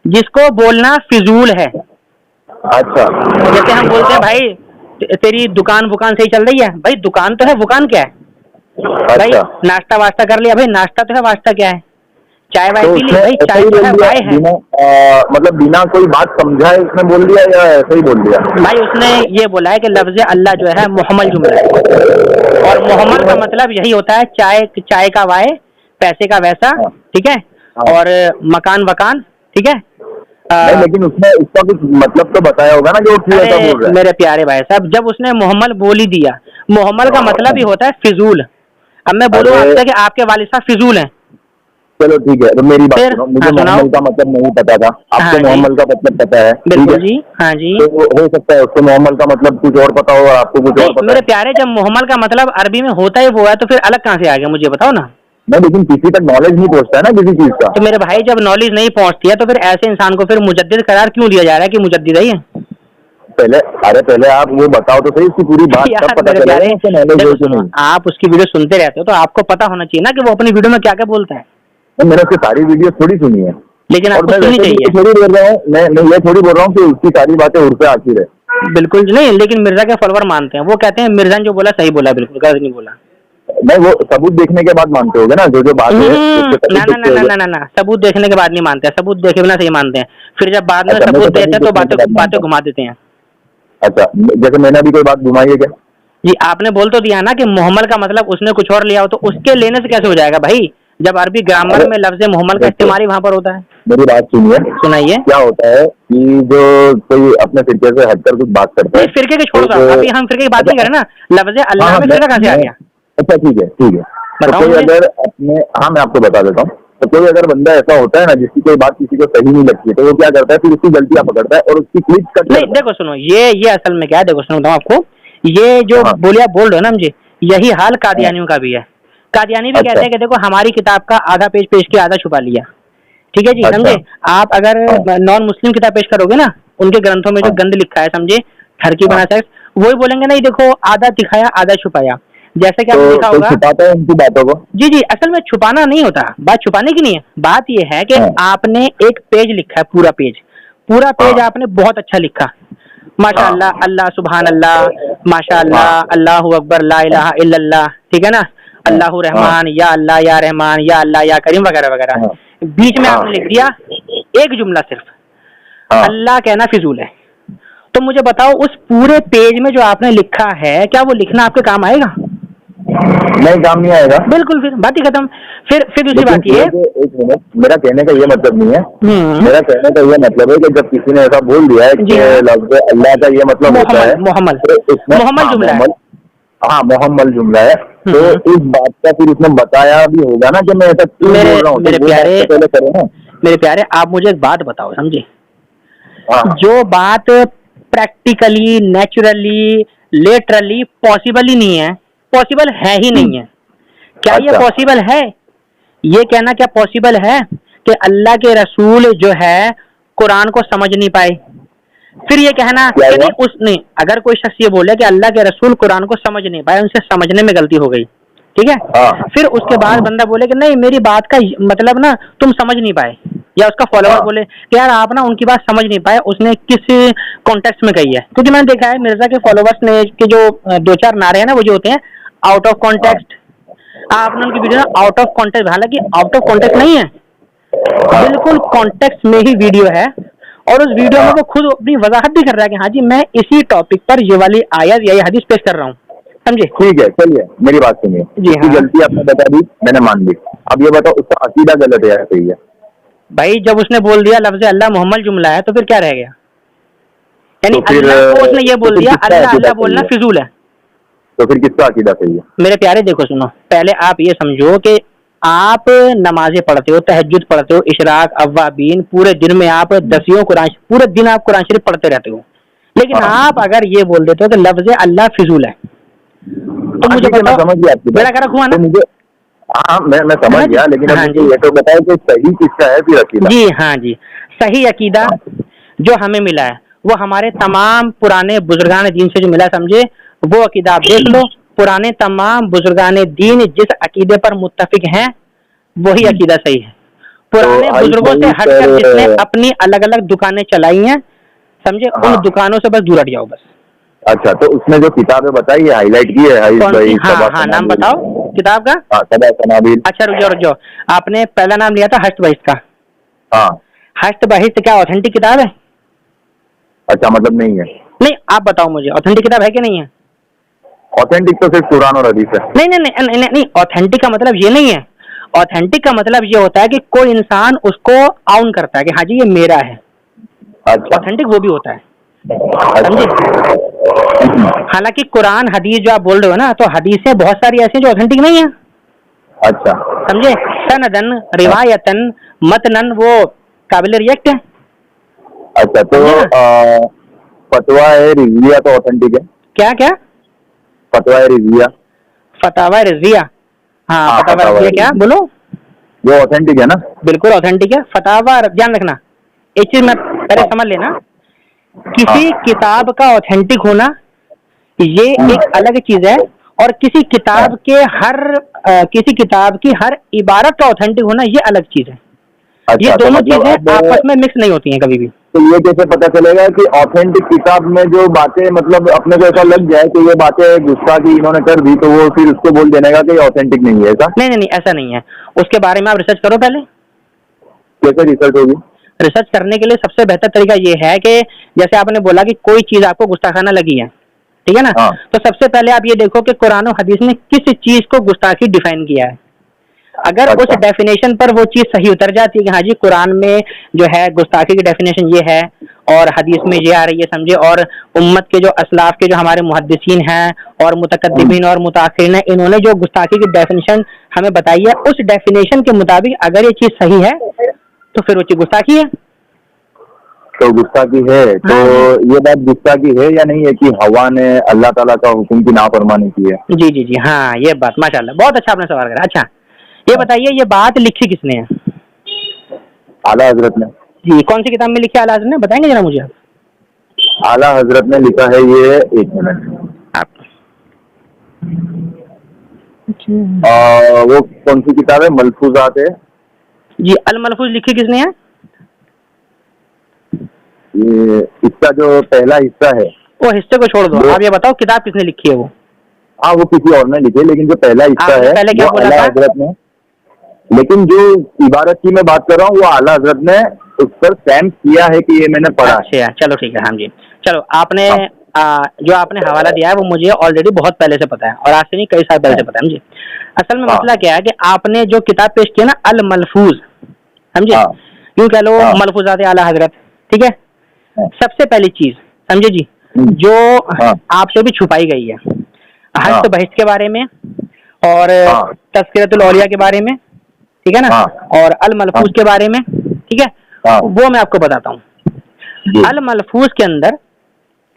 जिसको बोलना फिजूल है। अच्छा। जैसे हम बोलते हैं भाई तेरी दुकान वुकान सही चल रही है, भाई दुकान तो है, वुकान क्या है? भाई अच्छा, नाश्ता वास्ता कर लिया, भाई नाश्ता तो है, वास्ता क्या है? चाय वाय तो पी ली, उसने भाई ऐसा चाय ही तो बोल है, दिया, वाय है। बिना मतलब बिना कोई बात समझाए उसने बोल दिया या ऐसा ही बोल दिया? भाई उसने ये बोला है कि लफ्ज अल्लाह जो है मुहम्मल जुमला है, और मुहम्मल का मतलब यही होता है चाय, चाय का वाय, पैसे का वैसा, हाँ। ठीक है। हाँ। और मकान वकान, ठीक है। नहीं, लेकिन उसने उसका कुछ मतलब तो बताया होगा ना जो क्यों ऐसा बोल रहा अरे है। मेरे प्यारे भाई साहब, जब उसने मुहम्मल बोल ही दिया, मुहम्मल का मतलब ही होता है फिजूल। अब मैं बोलूँ अरे- आपसे कि आपके वालिद साहब फिजूल हैं, चलो ठीक है, तो मेरी बात फिर? सुनो, मुझे हाँ, सुनाओ। मोहम्मल का मतलब नहीं पता था, हाँ आपको जी। मोहम्मल का मतलब पता है, ठीक बिल्कुल है। जी, हाँ जी। तो हो सकता है उसको मोहम्मल का मतलब कुछ और पता हो और आपको कुछ और नहीं पता मेरे है। प्यारे, जब मुहम्मल का मतलब अरबी में होता ही वो है तो फिर अलग कहाँ से आ गया, मुझे बताओ ना। नहीं, लेकिन किसी तक नॉलेज नहीं पहुंचता है ना किसी चीज का। तो मेरे भाई जब नॉलेज नहीं पहुंचती है तो फिर ऐसे इंसान को फिर मुजद्दिद करार क्यों दिया जा रहा है कि मुजद्दिद है ये? पहले आप वो बताओ तो सही उसकी पूरी बात, यार तब पता मेरे चलेगा प्यारे, उसको नॉलेज देखो है कि सुनो, नहीं। आप उसकी वीडियो सुनते रहते हो तो आपको पता होना चाहिए ना कि वो अपनी वीडियो में क्या क्या बोलता है। तो मैंने उसकी सारी वीडियो थोड़ी सुनी है, लेकिन और आपको मैं सुननी वैसे भी चाहिए। ये थोड़ी बोल रहा हूँ, मैं ये थोड़ी बोल रहा हूँ कि उसकी सारी बातें उड़ पे आती रहे। बिल्कुल नहीं, लेकिन मिर्जा के फॉलोवर मानते हैं, वो कहते हैं मिर्जा ने जो बोला सही बोला, बिल्कुल गलत नहीं बोला। नहीं, वो सबूत देखने के बाद मानते होगे ना, जो बात है उसके सबूत ना ना देखते ना होगे। ना ना ना, सबूत देखने के बाद नहीं मानते हैं, सबूत देखे बिना सही मानते हैं। फिर जब बाद में अच्छा, मैं सबूत तो देते हैं तो सबूत देखने के बाद बातें मानता हूँ। घुमा देते हैं। अच्छा, जैसे मैंने अभी कोई बात घुमाई है क्या? जी आपने बोल तो दिया ना कि मुहम्मल का मतलब उसने कुछ और लिया हो, तो उसके लेने से कैसे हो जाएगा भाई, जब अरबी ग्रामर में लफ्ज मुहम्मल का इस्तेमाल ही वहाँ पर होता है। मेरी बात सुनिए, सुनाइए। क्या होता है कि जो कोई अपने फिरके से हटकर कुछ बात करता है, नहीं फिरके के छोड़ दो, तो- अभी हम फिरके की बात नहीं कर रहे ना, लफ्ज अल्लाह हाँ, में फिरका कहाँ से आ गया? अच्छा ठीक है, ठीक है। तो बताओ कोई मुझे। अगर अपने, हाँ मैं आपको बता देता हूँ, तो कोई अगर बंदा ऐसा होता है ना जिसकी कोई बात किसी को सही नहीं लगती है, तो वो क्या करता है, फिर उसकी गलतियां पकड़ता है और उसकी क्लिप कट नहीं करता है। देखो सुनो, ये असल में क्या है, देखो सुनो बताऊँ आपको, ये जो हाँ। बोलिया बोल रहे हो ना मुझे, यही हाल कादियानियों का भी है। कादियानी भी अच्छा। कहते हैं कि देखो हमारी किताब का आधा पेज पेश किया, आधा छुपा लिया, ठीक है जी, अच्छा। समझे। आप अगर हाँ। नॉन मुस्लिम किताब पेश करोगे ना, उनके ग्रंथों में जो हाँ। गंद लिखा है, समझे, ठरकी बना हाँ। सेक्स, वही बोलेंगे नहीं देखो आधा दिखाया आधा छुपाया। जैसे कि आपने देखा तो होगा, छुपाता है उनकी बातों को। जी जी, असल में छुपाना नहीं होता, बात छुपाने की नहीं है, बात यह है कि हाँ। आपने एक पेज लिखा है, पूरा पेज हाँ। आपने बहुत अच्छा लिखा, माशाअल्लाह, हाँ। अल्लाह सुभान अल्लाह, माशाअल्लाह, हाँ। अल्लाहु अकबर, ला इलाहा इल्लल्लाह, ठीक है ना, अल्लाहु रहमान, या अल्लाह या रहमान, या अल्लाह या करीम, वगैरह वगैरह। हाँ। बीच में हाँ। आपने लिख दिया एक जुमला सिर्फ, हाँ। अल्लाह कहना फिजूल है। तो मुझे बताओ, उस पूरे पेज में जो आपने लिखा है, क्या वो लिखना आपके काम आएगा? नहीं, काम नहीं आएगा। बिल्कुल, फिर बात ही खत्म। फिर दूसरी बात लेकिन ये, एक मिनट, मेरा कहने का ये मतलब नहीं है। मेरा कहने का ये मतलब है कि जब किसी ने ऐसा बोल दिया है कि जी हाँ। लफ्ज़ अल्लाह का ये मतलब होता है, मोहम्मद तो इसमें मोहम्मद जुमला है। हाँ, मोहम्मद जुमला है। तो इस बात का फिर उसने बताया भी होगा ना कि मैं ऐसा क्यों बोल रहा हूँ, तो वो बात तो पहले करो ना। मेरे प्यारे, आप मुझे एक बात बताओ, समझे, हाँ। जो बात प्रैक्टिकली, नेचुरली, लिटरली पॉसिबल ही नहीं है, पॉसिबल है ही नहीं है, क्या ये अच्छा। पॉसिबल है? ये कहना क्या पॉसिबल है कि अल्लाह के रसूल जो है कुरान को समझ नहीं पाए? फिर ये कहना क्या कि हुआ? नहीं, उसने, अगर कोई शख्स ये बोले कि अल्लाह के रसूल कुरान को समझ नहीं पाए, उनसे समझने में गलती हो गई, ठीक है, हाँ। फिर उसके बाद बंदा बोले कि नहीं, मेरी बात का मतलब ना तुम समझ नहीं पाए, या उसका फॉलोअर हाँ। बोले कि यार आप ना उनकी बात समझ नहीं पाए, उसने किस कॉन्टेक्स्ट में कही है। क्योंकि मैंने देखा है मिर्जा के फॉलोअर्स ने के जो दो चार नारे हैं ना, वो जो होते हैं आउट ऑफ कॉन्टेक्स्ट, आपने उनकी वीडियो आउट ऑफ कॉन्टेक्स्ट, हालांकि आउट ऑफ कॉन्टेक्स्ट नहीं है, बिल्कुल कॉन्टेक्स्ट में ही वीडियो है, और उस वीडियो में वो खुद अपनी वजाहत भी कर रहा है कि हाँ जी, मैं इसी टॉपिक पर ये वाली आयत या ये हदीस पेश कर रहा हूँ, समझे? ठीक है, चलिए मेरी बात सुनिए। जी हाँ। गलती आपने बता दी, मैंने मान ली। अब ये बताओ, उसका अकीदा गलत है या सही है? भाई, जब उसने बोल दिया लफ्ज़ अल्लाह मोहम्मद जुमला है, तो फिर क्या रह गया? यानी तो फिर अल्लाह को उसने ये बोल दिया, किसका अल्लाह अकीदा अल्लाह सही बोलना है? फिजूल है। तो फिर किसका अकीदा सही है? मेरे प्यारे देखो, सुनो, पहले आप ये समझो कि आप नमाजें पढ़ते हो, तहज्जुद पढ़ते हो, इशराक, अव्वाबीन, पूरे दिन में आप दसियों कुरान, पूरे दिन आप कुरान शरीफ पढ़ते रहते हो, लेकिन हाँ। आप अगर ये बोल देते हो कि लफ्ज़ अल्लाह फिजूल है, तो मुझे ठीक है, मैं बताओ, समझ गया आपकी बात। मेरा गलत हुआ ना? तो मुझे, हाँ, मैं समझ गया, लेकिन अब हाँ मुझे जी। ये तो बताओ कि सही किसका है फिर अकीदा? जी हाँ जी, सही अकीदा जो हमें मिला है वो हमारे तमाम पुराने बुजुर्गान दीन से जो मिला, समझे, वो अकीदा आप देख लो। पुराने तमाम बुजुर्गान दीन जिस अकीदे पर मुत्तफिक हैं, वही अकीदा सही है। पुराने तो बुजुर्गों से हटकर जिसने अपनी अलग अलग दुकानें चलाई हैं, समझे, हाँ। उन दुकानों से बस दूर हट जाओ बस। अच्छा, तो उसने जो किताबें बताई है, हाईलाइट की है, कौन सी? हाँ, नाम बताओ किताब का। हाँ, सबा सनाबिल। अच्छा, रुक जाओ, आपने पहला नाम लिया था हश्त बहिश्त का। हाँ। हश्त बहिश्त क्या ऑथेंटिक किताब है? अच्छा, मतलब नहीं है? नहीं, आप बताओ मुझे, ऑथेंटिक किताब है कि नहीं है? ऑथेंटिक तो सिर्फ कुरान और हदीस है। नहीं नहीं नहीं नहीं, नहीं, ऑथेंटिक का मतलब ये नहीं है। ऑथेंटिक का मतलब ये होता है कि कोई इंसान उसको आउन करता है कि हाँ जी ये मेरा है। अच्छा। ऑथेंटिक वो भी होता है, अच्छा। समझे? हालांकि कुरान हदीस जो आप बोल रहे हो ना, तो हदीसें बहुत सारी ऐसी हैं जो ऑथेंटिक नहीं है, अच्छा। समझे, सनदन, रिवायतन, मतनन, वो काबिल रिएक्ट है। अच्छा, तो फतवा है रिजिया तो ऑथेंटिक है? क्या क्या? फतवा है रिजिया, फतावा रिजिया, हाँ, हाँ, फतावा फतावा रिजिया, क्या रिजिया। बोलो? वो ऑथेंटिक है ना? बिल्कुल ऑथेंटिक है। फतावा, ध्यान रखना, एक चीज मैं पहले समझ लेना, किसी हाँ। किताब का ऑथेंटिक होना ये एक अलग चीज है, और किसी किताब के किसी किताब की हर इबारत का ऑथेंटिक होना ये अलग चीज है। अच्छा, ये तो दोनों मतलब चीजें अब आपस में मिक्स नहीं होती हैं कभी भी। तो ये कैसे पता चलेगा कि ऑथेंटिक किताब में जो बातें, मतलब अपने को ऐसा लग जाए कि ये बातें गुस्ताखी इन्होंने कर दी, तो वो फिर उसको बोल देने का कि ये ऑथेंटिक नहीं है, ऐसा? नहीं नहीं नहीं, ऐसा नहीं है। उसके बारे में आप रिसर्च करो पहले। कैसे रिसर्च होगी? रिसर्च करने के लिए सबसे बेहतर तरीका ये है कि जैसे आपने बोला कि कोई चीज आपको गुस्ताखाना लगी है, ठीक है ना, हाँ। तो सबसे पहले आप ये देखो कि कुरान और हदीस ने किस चीज को गुस्ताखी डिफाइन किया है। अगर अच्छा। उस डेफिनेशन पर वो चीज सही उतर जाती है कि हाँ जी कुरान में जो है गुस्ताखी की डेफिनेशन ये है और हदीस में ये आ रही है, समझे, और उम्मत के जो असलाफ के जो हमारे मुहद्दिसीन हैं और मुतकद्दिमीन और मुताखिरीन हैं, इन्होंने जो गुस्ताखी की डेफिनेशन हमें बताई है, उस डेफिनेशन के मुताबिक अगर ये चीज सही है तो फिर वो चीज गुस्ताखी है। तो गुस्ताखी है, तो ये बात गुस्ताखी है या नहीं है कि हवा ने अल्लाह ताला का हुक्म की नाफरमानी की है? जी जी जी, हाँ, ये बात माशाल्लाह, बहुत अच्छा आपने सवाल करा। अच्छा, ये बताइए, ये बात लिखी किसने है? आला हजरत ने। जी, कौन सी किताब में लिखी है आला हजरत ने, बताएंगे जरा मुझे आप? आला हजरत ने लिखा है ये, एक मिनट, आप वो कौन सी किताब है? मलफूजात है जी। अल मलफूज लिखी किसने है? ये, इसका जो पहला हिस्सा है। वो हिस्से को छोड़ दो, आप ये बताओ किताब किसने लिखी है वो? हाँ, वो किसी और ने लिखी है, लेकिन जो पहला हिस्सा है पहले क्या वो बोला आला था? हजरत ने। लेकिन जो इबारत की मैं बात कर रहा हूँ वो आला हजरत ने उस पर स्टैम्प किया है कि ये मैंने पढ़ा। अच्छा, चलो ठीक है। हाँ जी, चलो आपने जो आपने हवाला दिया है वो मुझे ऑलरेडी बहुत पहले से पता है, और आज से नहीं कई साल पहले से पता है मुझे। असल में मसला क्या है कि आपने जो किताब पेश की है ना, अल मलफूज, समझे, यूं कह लो मलफूजात आला हजरत, ठीक है। सबसे पहली चीज समझे जी, जो आपसे भी छुपाई गई है, हश्त बहिश्त के बारे में और तज़किरतुल औलिया के बारे में, ठीक है ना, और अल मलफूज के बारे में, ठीक है, वो मैं आपको बताता हूँ। अल मलफूज के अंदर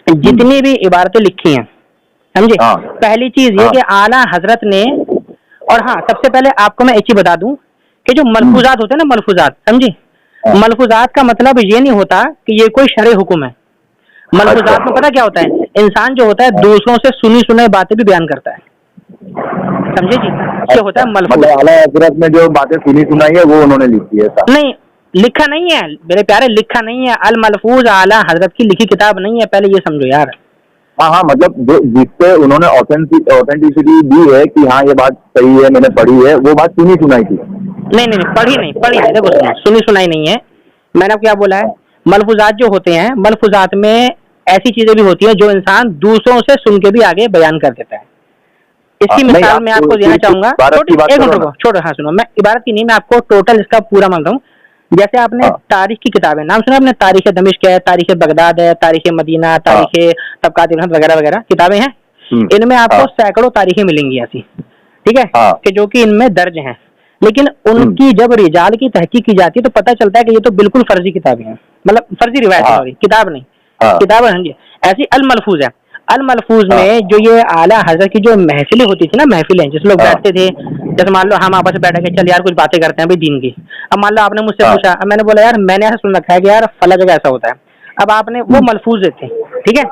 जितनी भी इबारतें लिखी हैं, समझे, पहली चीज ये कि आला हजरत ने, और हाँ सबसे पहले आपको मैं एक चीज बता दूं कि जो मलफूजात होते हैं ना, मलफूजात, समझे, मलफूजात का मतलब ये नहीं होता कि ये कोई शरई हुक्म है। मलफूजात में पता क्या होता है, इंसान जो होता है दूसरों से सुनी सुनाई बातें भी बयान करता है, समझे जी, ये होता है मलफूज। आला हजरत ने जो बातें सुनी सुनाई है वो उन्होंने लिखी है? नहीं, लिखा नहीं है मेरे प्यारे, लिखा नहीं है। अल मलफूज आला हजरत की लिखी किताब नहीं है, पहले ये समझो यार। हाँ, मतलब जो जिससे उन्होंने ऑथेंटिसिटी दी है कि हाँ ये बात सही है, मैंने पढ़ी है, वो बात सुनी सुनाई थी? नहीं, पढ़ी नहीं, देखो सुनो, सुनी सुनाई नहीं है। मैंने आपको क्या बोला है, मलफूजात जो होते हैं, मलफूजात में ऐसी चीजें भी होती हैं जो इंसान दूसरों से सुन के भी आगे बयान कर देता है। इसकी मिसाल मैं आपको देना चाहूंगा। एक मिनट रुको, छोड़ो, हाँ सुनो, मैं इबारत की नहीं, मैं आपको टोटल इसका पूरा मान रहा हूँ। जैसे आपने तारीख की किताबें नाम सुना आपने, तारीख दमिश्क है, तारीख बगदाद है, तारीख मदीना, तारीख तबकात इब्न वगैरह वगैरह किताबें हैं। इनमें आपको सैकड़ों तारीखें मिलेंगी ऐसी, ठीक है, कि जो कि इनमें दर्ज हैं। लेकिन उनकी जब रिजाल की तहकीक की जाती है तो पता चलता है कि ये तो बिल्कुल फर्जी किताबें हैं, मतलब फर्जी रिवायत है, किताब नहीं, किताब है। ऐसी अल मलफूज है। अल मलफूज में जो ये आला हजरत की जो महफिलें होती थी ना, महफिलें जिस लोग बैठते थे, जैसे मान लो हम आपस में बैठे के चल यार कुछ बातें करते हैं भाई दीन की। अब मान लो आपने मुझसे पूछा, अब मैंने बोला यार मैंने ऐसा सुन रखा है कि यार फला जगह ऐसा होता है। अब आपने वो मलफूज देते, ठीक है।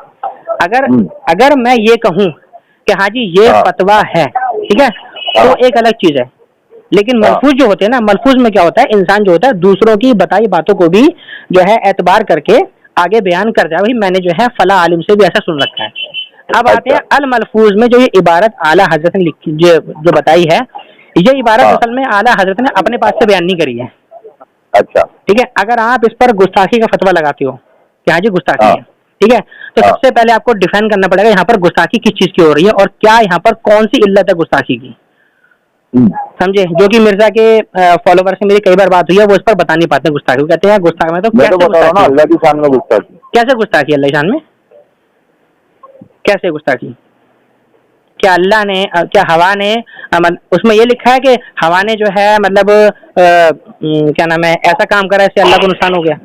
अगर मैं ये कहूँ कि हाँ जी ये फतवा है, ठीक है, तो एक अलग चीज है। लेकिन मलफूज जो होते हैं ना, मलफूज में क्या होता है, इंसान जो होता है दूसरों की बताई बातों को भी जो है एतबार करके आगे बयान कर जाए, भाई मैंने जो है फला आलिम से भी ऐसा सुन रखा है। अब आते हैं अल मलफूज में, जो ये इबारत आला हजरत ने लिखी, जो बताई है, ये इबारत असल में आला हजरत ने अपने पास से बयान नहीं करी है। अच्छा, ठीक है। अगर आप इस पर गुस्ताखी का फतवा लगाते हो कि हाँ जी गुस्ताखी है, ठीक है, तो सबसे पहले आपको डिफाइन करना पड़ेगा यहाँ पर गुस्ताखी किस चीज की हो रही है और क्या यहाँ पर कौन सी इल्लत है गुस्ताखी की, समझे। जो कि मिर्जा के फॉलोवर से मेरी कई बार बात हुई है, वो इस पर बता नहीं पाते गुस्ताखी, कहते हैं गुस्ताखी में तो कैसे गुस्ताखी, अल्लाह की शान में गुस्ताखी, कैसे गुस्ताखी अल्लाह की शान में, कैसे गुस्ताखी, क्या अल्लाह ने, क्या हवा ने, उसमें ये लिखा है कि हवा ने जो है मतलब क्या नाम है ऐसा काम करा इससे अल्लाह को नुकसान हो गया,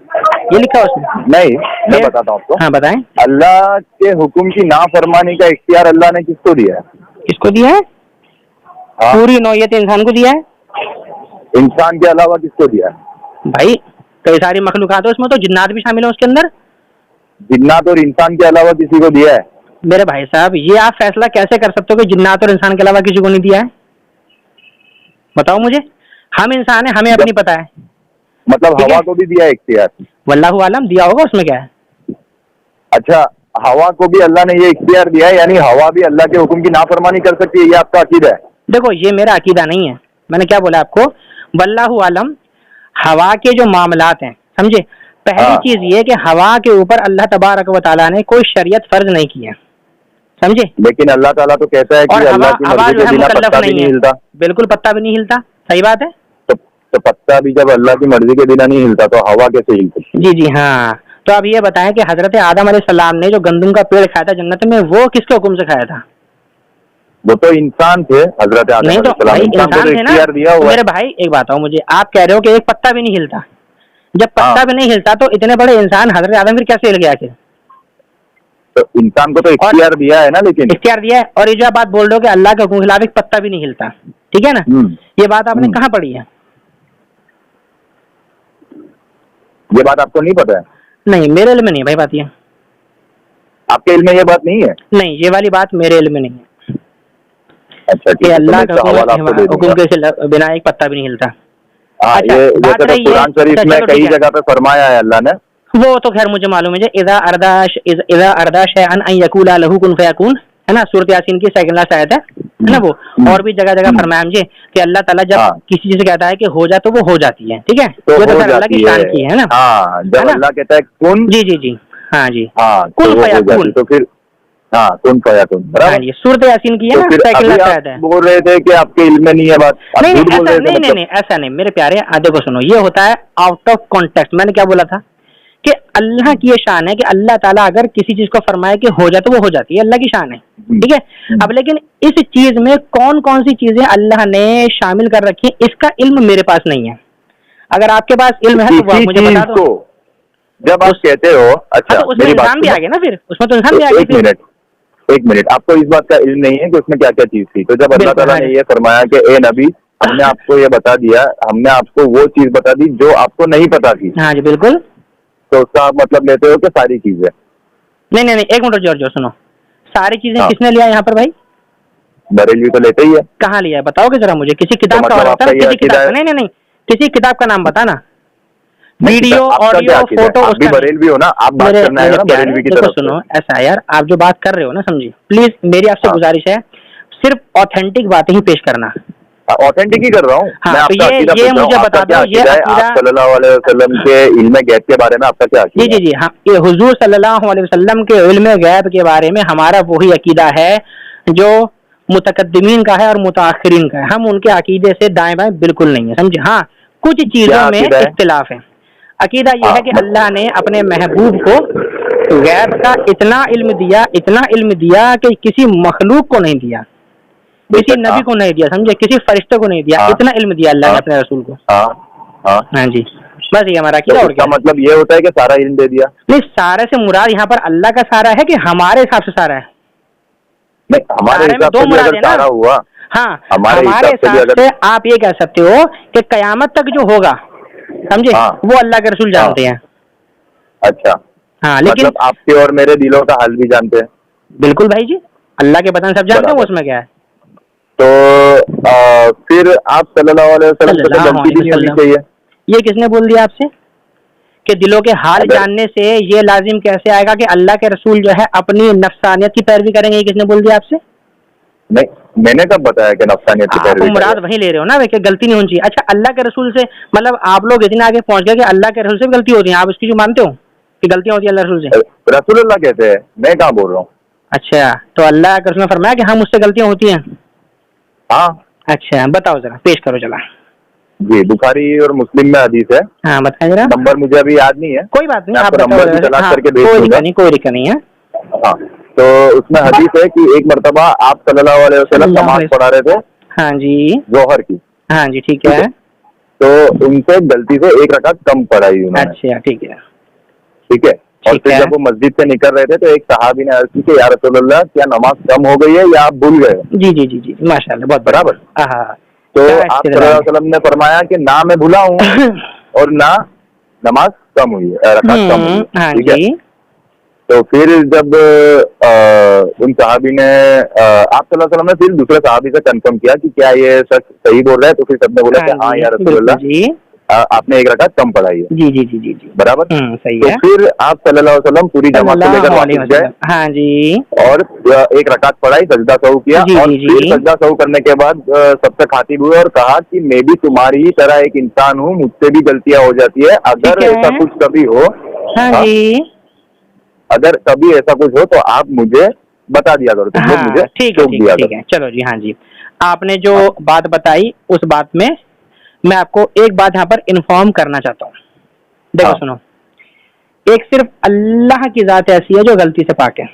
ये लिखा है उसमें? नहीं, मैं बताता हूँ आपको। हाँ बताएं। अल्लाह के हुक्म की नाफरमानी का इख्तियार अल्लाह ने किसको दिया है? किसको दिया है? पूरी नौयत इंसान को दिया है। इंसान के अलावा किसको दिया है? भाई कई सारी मखलूकात है उसमें, तो जिन्नात भी शामिल है उसके अंदर। जिन्नात और इंसान के अलावा किसी को दिया है? मेरे भाई साहब ये आप फैसला कैसे कर सकते हो कि जिन्नात और इंसान के अलावा किसी को नहीं दिया है? बताओ मुझे। हम इंसान है, हमें अपनी पता है। मतलब हवा को भी दिया है इख्तियार? वल्लाहु आलम, दिया होगा, उसमें क्या है। अच्छा, हवा को भी अल्लाह ने ये इख्तियार दिया है, यानी हवा भी अल्लाह के हुक्म की नाफरमानी कर सकती है, ये आपका अकीदा है? देखो ये मेरा अकीदा नहीं है, मैंने क्या बोला आपको, वल्लाहु आलम। हवा के जो मामलात हैं, समझे, पहली चीज ये कि हवा के ऊपर अल्लाह तबारक व तआला ने कोई शरीयत फर्ज नहीं की है, समझे। लेकिन अल्लाह ताला तो कहता है कि अल्लाह की मर्जी के बिना पत्ता भी नहीं हिलता। बिल्कुल, पत्ता भी नहीं हिलता, सही बात है। तो पत्ता भी जब अल्लाह की मर्जी के बिना नहीं हिलता तो हवा कैसे हिल सकती? जी जी हाँ। तो अब ये बताएं कि हजरत आदम अलैहिस्सलाम ने जो गंदम का पेड़ खाया था जन्नत में, वो किसके हुक्म से खाया था? वो तो इंसान थे, हजरत आदम नहीं तो भाई इंसान थे ना। तो मेरे भाई एक बात हो, मुझे आप कह रहे हो कि एक पत्ता भी नहीं हिलता, जब पत्ता भी नहीं हिलता तो इतने बड़े इंसान हजरत आदम फिर कैसे हिल गया आखिर? तो इंसान को तो इख्तियार दिया है ना, लेकिन इख्तियार दिया है। और ये जो आप बात बोल रहे हो कि अल्लाह के हुक्म के खिलाफ एक पत्ता भी नहीं हिलता, ठीक है ना, ये बात आपने कहाँ पढ़ी है? ये बात आपको नहीं पता है? नहीं, मेरे इल्म में नहीं भाई बात ये। आपके इल्म में ये बात नहीं है? नहीं, ये वाली बात मेरे इल्म में नहीं है। अच्छा कि ठीक है, तो अल्लाह मैं का इसका हवाला आपको दे हुक्म दूंगा। के बिना एक पत्ता भी नहीं हिलता। हाँ, अच्छा, ये बात जैसे तो रही है, कुरान शरीफ अच्छा में चलो कई ठीक है, जगह पे फरमाया है अल्लाह ने। वो तो खैर मुझे मालूम है जी, इज़ा अरदा शैअन अन यकूला लहू कुन फयकून, है ना, सूरत यासीन की सेकंड लास्ट आयत है ना वो। और भी जगह जगह फरमाया मुझे कि अल्लाह ताला जब हाँ, किसी चीज से कहता है कि हो जा तो वो हो जाती है, ठीक है, तो वो तो हो खैर अल्लाह की जाती शान की है ना, हाँ, है जब ना। अल्लाह कहता है कुन, जी जी जी, हाँ जी, हाँ, तो कुन वो हो जाती, फयकून, तो फिर हाँ, कुन फयाकुन, हाँ बराबर। जी, सूरत यासीन की है तो ना, फिर सेकंड अभी लास्ट आप आयत है। बोल रहे थे कि आपके इल्म में नहीं है बात, आप नहीं नहीं झूठ बोल ऐसा रहे थे नहीं नहीं मतलब। नहीं ऐसा नहीं मेरे प्यारे, आधे को सुनो, ये होता है आउट ऑफ कॉन्टेक्स्ट। मैंने क्या बोला था कि अल्लाह की ये शान है कि अल्लाह ताला अगर किसी चीज को फरमाए कि हो जाए तो वो हो जाती है, अल्लाह की शान है, ठीक है। अब लेकिन इस चीज में कौन कौन सी चीजें अल्लाह ने शामिल कर रखी है, इसका इल्म मेरे पास नहीं है। अगर आपके पास इल्म है तो वो आप किसी मुझे बता चीज दो। को जब आप कहते हो, हाँ अच्छा तो उसमें मेरी बात इंसान भी आ सुनो, गया ना, फिर उसमें तो इंसान भी आ तो गया फिर। एक मिनट, आपको इस बात का इल्म नहीं है कि उसमें क्या क्या चीज थी। तो जब अल्लाह बिल्कुल, ताला हाँ ने जी। ये फरमाया कि ए नबी, हमने आपको ये बता दिया, हमने आपको वो चीज बता दी जो आपको नहीं पता थी, हाँ जी बिल्कुल। तो उसका आप मतलब लेते हो कि सारी चीजें। नहीं नहीं नहीं, एक मिनट जोर जोर सुनो, सारी चीजें हाँ, किसने लिया यहाँ पर भाई? बरेलवी तो लेते ही है। कहाँ लिया है बताओगे जरा मुझे, किसी तो किताब का मतलब वाला बता ना, आपका ये किसी अकीदा किताब का, है? नहीं नहीं नहीं, किसी किताब का नाम बता ना, नहीं, वीडियो आपका क्या ऑडियो अकीदा है? फोटो आप भी उसका नहीं। बरेलवी हो ना, आप बात मेरे करना है मेरे ना प्यारे बरेलवी की देखो तरफ से। सुनो, ऐसा है यार, आप जो बात कर रहे हो ना, समझिए प्लीज, मेरी आपसे हाँ, गुजारिश है, सिर्फ ऑथेंटिक बातें ही पेश करना। ऑथेंटिक ही कर रहा हूँ हाँ मैं, तो आपका अकीदा ये पूछ रहा हूँ, मुझे आपका बता क्या दो, ये अकीदा है? अकीदा। आप सल्लल्लाहु अलैहि वसल्लम के इल्म गैब के बारे में आपका क्या जी अकीदा जी है? जी, हाँ, ये हुजूर सल्लल्लाहु अलैहि वसल्लम के इल्म गैब के बारे में हमारा वही अकीदा है जो मुतकद्दिमीन का है और मुताखिरीन का है। हम उनके अकीदे से दाएं बाएं बिल्कुल नहीं है, समझे। हाँ, कुछ क्या चीजों में अकीदा है? इख्तिलाफ है। अकीदा यह हाँ, है कि अल्लाह ने अपने महबूब को गैब का इतना इल्म दिया, इतना इल्म दिया कि किसी मखलूक को नहीं दिया, किसी बेशक, नबी हाँ, को नहीं दिया, समझे, किसी फरिश्ते को नहीं दिया, हाँ, इतना इल्म दिया अल्लाह ने हाँ, अपने रसूल को। हाँ, हाँ। हाँ जी, बस ये हमारा तो अकीदा, और इसका क्या है। मतलब ये होता है कि सारा इल्म दे दिया? नहीं, सारे से मुराद यहाँ पर अल्लाह का सारा है कि हमारे हिसाब से सारा है? नहीं, हमारे सारे में हिसाब दो से भी मुराद अगर है ना। सारा हुआ, हाँ, हमारे हमारे हिसाब से भी हिसाब अगर, से आप ये कह सकते हो कि कयामत तक जो होगा, समझे, हाँ, वो अल्लाह के रसूल हाँ, जानते हैं। अच्छा, हाँ लेकिन मतलब आपके और मेरे दिलों का हाल भी जानते हैं। बिल्कुल भाई जी, अल्लाह के बदन सब जानते हैं, वो बराबर। उसमें क्या है। तो फिर आप सल्लल्लाहु अलैहि वसल्लम से तो सल्लल्लाहु गलती भी अलैहि नहीं होनी वसल्लम, चाहिए। ये किसने बोल दिया आपसे कि दिलों के हाल अगर जानने से ये लाजिम कैसे आएगा कि अल्लाह के रसूल जो है अपनी नफ्सानियत की पैरवी करेंगे? ये किसने बोल दिया आपसे? नहीं, मैंने कब बताया कि नफ्सानियत की आप पैरवी मुराद करें? वही ले रहे हो ना कि गलती नहीं होनी चाहिए। अच्छा, अल्लाह के रसूल से मतलब आप लोग इतने आगे पहुंच गए कि अल्लाह के रसूल से भी गलती होती है, आप उसकी जो मानते हो कि गलतियां होती है अल्लाह के रसूल से? रसूलुल्लाह कहते हैं, मैं कहाँ बोल रहा हूँ। अच्छा, तो अल्लाह के रसूल ने फरमाया कि हम उससे गलतियां होती हैं? हाँ अच्छा, बताओ जरा, पेश करो चला। जी, बुखारी और मुस्लिम में हदीस है, हाँ बताएं जरा। नंबर मुझे अभी याद नहीं है, कोई बात नहीं, मैं आप आपको बताओ नंबर भी जरा। तलाश हाँ, करके भेज कोई दूंगा। दिक्कत नहीं, कोई दिक्कत नहीं है। हाँ, तो उसमें हदीस है कि एक मरतबा आप सल्लल्लाहु अलैहि वसल्लम सल्लल्लाहु नमाज अलैहि- पढ़ा रहे थे हाँ जी, जोहर की, हाँ जी, ठीक है। तो उनसे गलती से एक रकात कम पढ़ाई उन्होंने, अच्छा, ठीक है, ठीक है। और ठीक फिर है। जब वो मस्जिद से निकल रहे थे तो एक सहाबी ने अर्ज की कि या रसूलल्लाह, क्या नमाज कम हो गई है या आप भूल गए? जी जी जी जी, माशाल्लाह, बहुत बराबर। हाँ, तो क्या आप इस्तेदलाल सल्लल्लाहु है। अलैहि वसल्लम ने फरमाया कि ना मैं भूला हूँ और ना नमाज कम हुई है, रकात कम हुई है, हाँ ठीक है। जी, तो फिर जब उन सहाबी ने आप सल्लल्लाहु अलैहि वसल्लम ने फिर दूसरे सहाबी से कंफर्म किया कि क्या ये सच सही बोल रहा है, तो फिर सबने बोला कि हाँ जी, या बिल्कुल रसूलल्लाह, जी, आपने एक रकात कम पढ़ाई है, जी जी जी जी जी, बराबर। सही तो है। फिर आप सल्लल्लाहु अलैहि वसल्लम पूरी जमात को लेकर सल्लल्लाहु अलैहि वापस गए वसल्लम, हाँ जी, और एक रकात पढ़ाई, सजदा सहू किया, जी और जी जी, फिर सजदा सहू करने के बाद सबसे खातिब हुए और कहा कि मैं भी तुम्हारी ही तरह एक इंसान हूँ, मुझसे भी गलतियां हो जाती है, अगर ठीक है। ऐसा कुछ कभी हो, हाँ हाँ, जी, अगर कभी ऐसा कुछ हो तो आप मुझे बता दिया करो, तुम लोग हाँ मुझे ठीक है, टोक ठीक है, दिया ठीक करो। है, चलो जी, हाँ जी, आपने जो हाँ, बात बताई उस बात में मैं आपको एक बात यहाँ पर इन्फॉर्म करना चाहता हूँ। देखो हाँ। सुनो, एक सिर्फ अल्लाह की जात ऐसी है जो गलती से पाक है।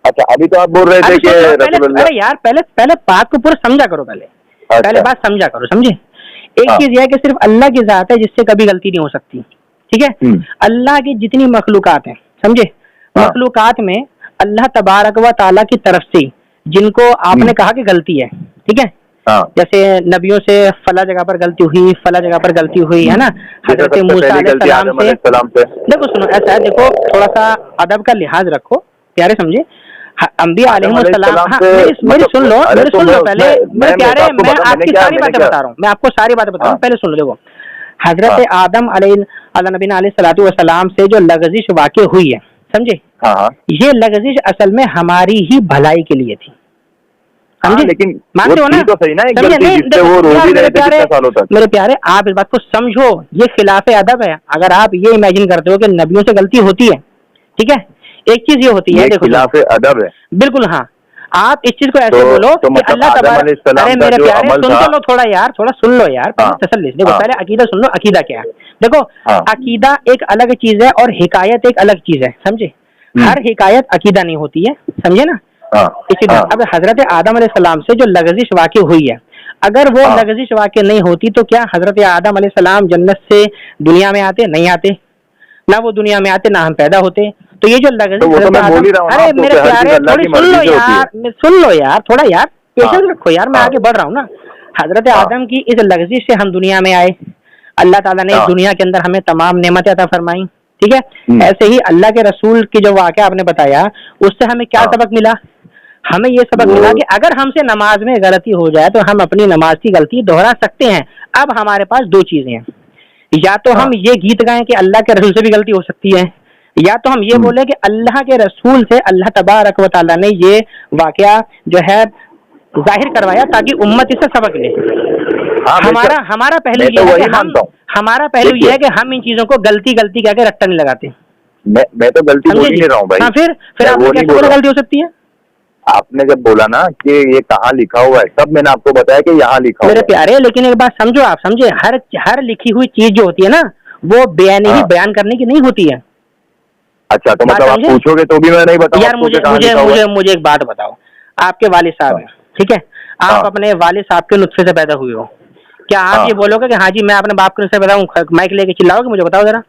अच्छा, अभी तो आप बोल रहे थे अरे कि सुनो, पहले, रसूलुल्लाह, अरे यार, पहले पहले बात को पूरा समझा करो, पहले पहले अच्छा, बात समझा करो, समझे। एक हाँ, चीज यह है कि सिर्फ अल्लाह की जात है जिससे कभी गलती नहीं हो सकती, ठीक है। अल्लाह की जितनी मखलूकात हैं, समझे, हाँ, मखलूकात में अल्लाह तबारक व ताला की तरफ से जिनको आपने कहा कि गलती है, ठीक है, हाँ, जैसे नबियों से फला जगह पर गलती हुई, फला जगह पर गलती हुई, है ना, जैसे हजरत सबसे मूसा पहली गलती अलैहिस्सलाम आदम से। अलैहिस्सलाम से। देखो सुनो, ऐसा है, देखो थोड़ा सा अदब का लिहाज रखो, प्यारे, समझे। अंबिया अलैहिस्सलाम, हाँ मेरी सुन लो, मेरी सुन लो पहले मेरे प्यारे, मैं आपकी सारी बातें बता रहा हूँ, मैं आपको सारी बातें बता रहा हूँ, पहले सुन लो। देखो हजरत आदम नबी अलैहिस्सलातु वस्सलाम से जो लग़ज़िश वाक़ई हुई है, समझे, ये लग़ज़िश असल में हमारी ही भलाई के लिए थी, समझे, लेकिन मानते हो ना? तो सही ना, एक गलती जिससे वो रोज ही रहे थे कितने सालों तक। मेरे प्यारे आप इस बात को समझो, ये खिलाफ अदब है। अगर आप ये इमेजिन करते हो कि नबियों से गलती होती है, ठीक है, एक चीज ये होती है, देखो खिलाफ अदब है, बिल्कुल, हाँ, आप इस चीज को ऐसे बोलो कि मतलब अल्लाह तबारक, अरे मेरे प्यारे सुन तो लो थोड़ा यार, थोड़ा सुन लो यार, तसल्ली से। देखो पहले अकीदा सुन लो, अकीदा क्या है। देखो अकीदा एक अलग चीज है और हिकायत एक अलग चीज है, समझे, हर हिकायत अकीदा नहीं होती है, समझे ना। इसी तरह अब हजरत आदम अलैहिस्सलाम से जो लग़ज़िश वाक़ई हुई है, अगर वो लग़ज़िश वाक़ई नहीं होती तो क्या हजरत आदम अलैहिस्सलाम जन्नत से दुनिया में आते? नहीं आते, ना वो दुनिया में आते, ना हम पैदा होते। तो ये जो लग़ज़िश, अरे मेरे प्यारे थोड़ी सुन लो यार, सुन लो यार थोड़ा यार, पेशेंस रखो यार, मैं आगे बढ़ रहा हूँ ना। हजरत आदम की इस लग़ज़िश से हम दुनिया में आए, अल्लाह ताला ने इस दुनिया के अंदर हमें तमाम नेमतें अता फरमाई, ठीक है। ऐसे ही अल्लाह के रसूल की जो वाक़या आपने बताया, उससे हमें क्या सबक मिला? हमें ये सबक मिला कि अगर हमसे नमाज में गलती हो जाए तो हम अपनी नमाज की गलती दोहरा सकते हैं। अब हमारे पास दो चीजें हैं, या तो हम ये गीत गाएं कि अल्लाह के रसूल से भी गलती हो सकती है, या तो हम ये बोले कि अल्लाह के रसूल से अल्लाह तबारक व तआला ने ये वाक़या जो है जाहिर करवाया ताकि उम्मत इससे सबक ले। हमारा पहलू ये है कि हमारा पहलू ये है कि हम इन चीजों को गलती कह के रट्टा नहीं लगाते। मैं तो गलती बोल ही नहीं रहा हूँ भाई। हाँ, फिर आपने कैसे बोला गलती हो सकती है? आपने जब बोला ना कि ये कहाँ लिखा हुआ है, तब मैंने आपको बताया कि यहाँ लिखा हुआ है। मेरे प्यारे, लेकिन एक बात समझो, आप समझे, हर लिखी हुई चीज जो होती है ना, वो ही बयान करने की नहीं होती है। अच्छा, तो मतलब आप पूछोगे तो भी मैं नहीं बताऊंगा यार। मुझे एक बात बताओ, आपके वालिद साहब हैं, ठीक है, आप अपने वालिद साहब के नुत्फे से पैदा हुए हो, क्या आप ये बोलोगे कि हाँ जी मैं अपने बाप के नुत्फे से पैदा हूँ, माइक लेके चिल्लाओगे? मुझे बताओ जरा,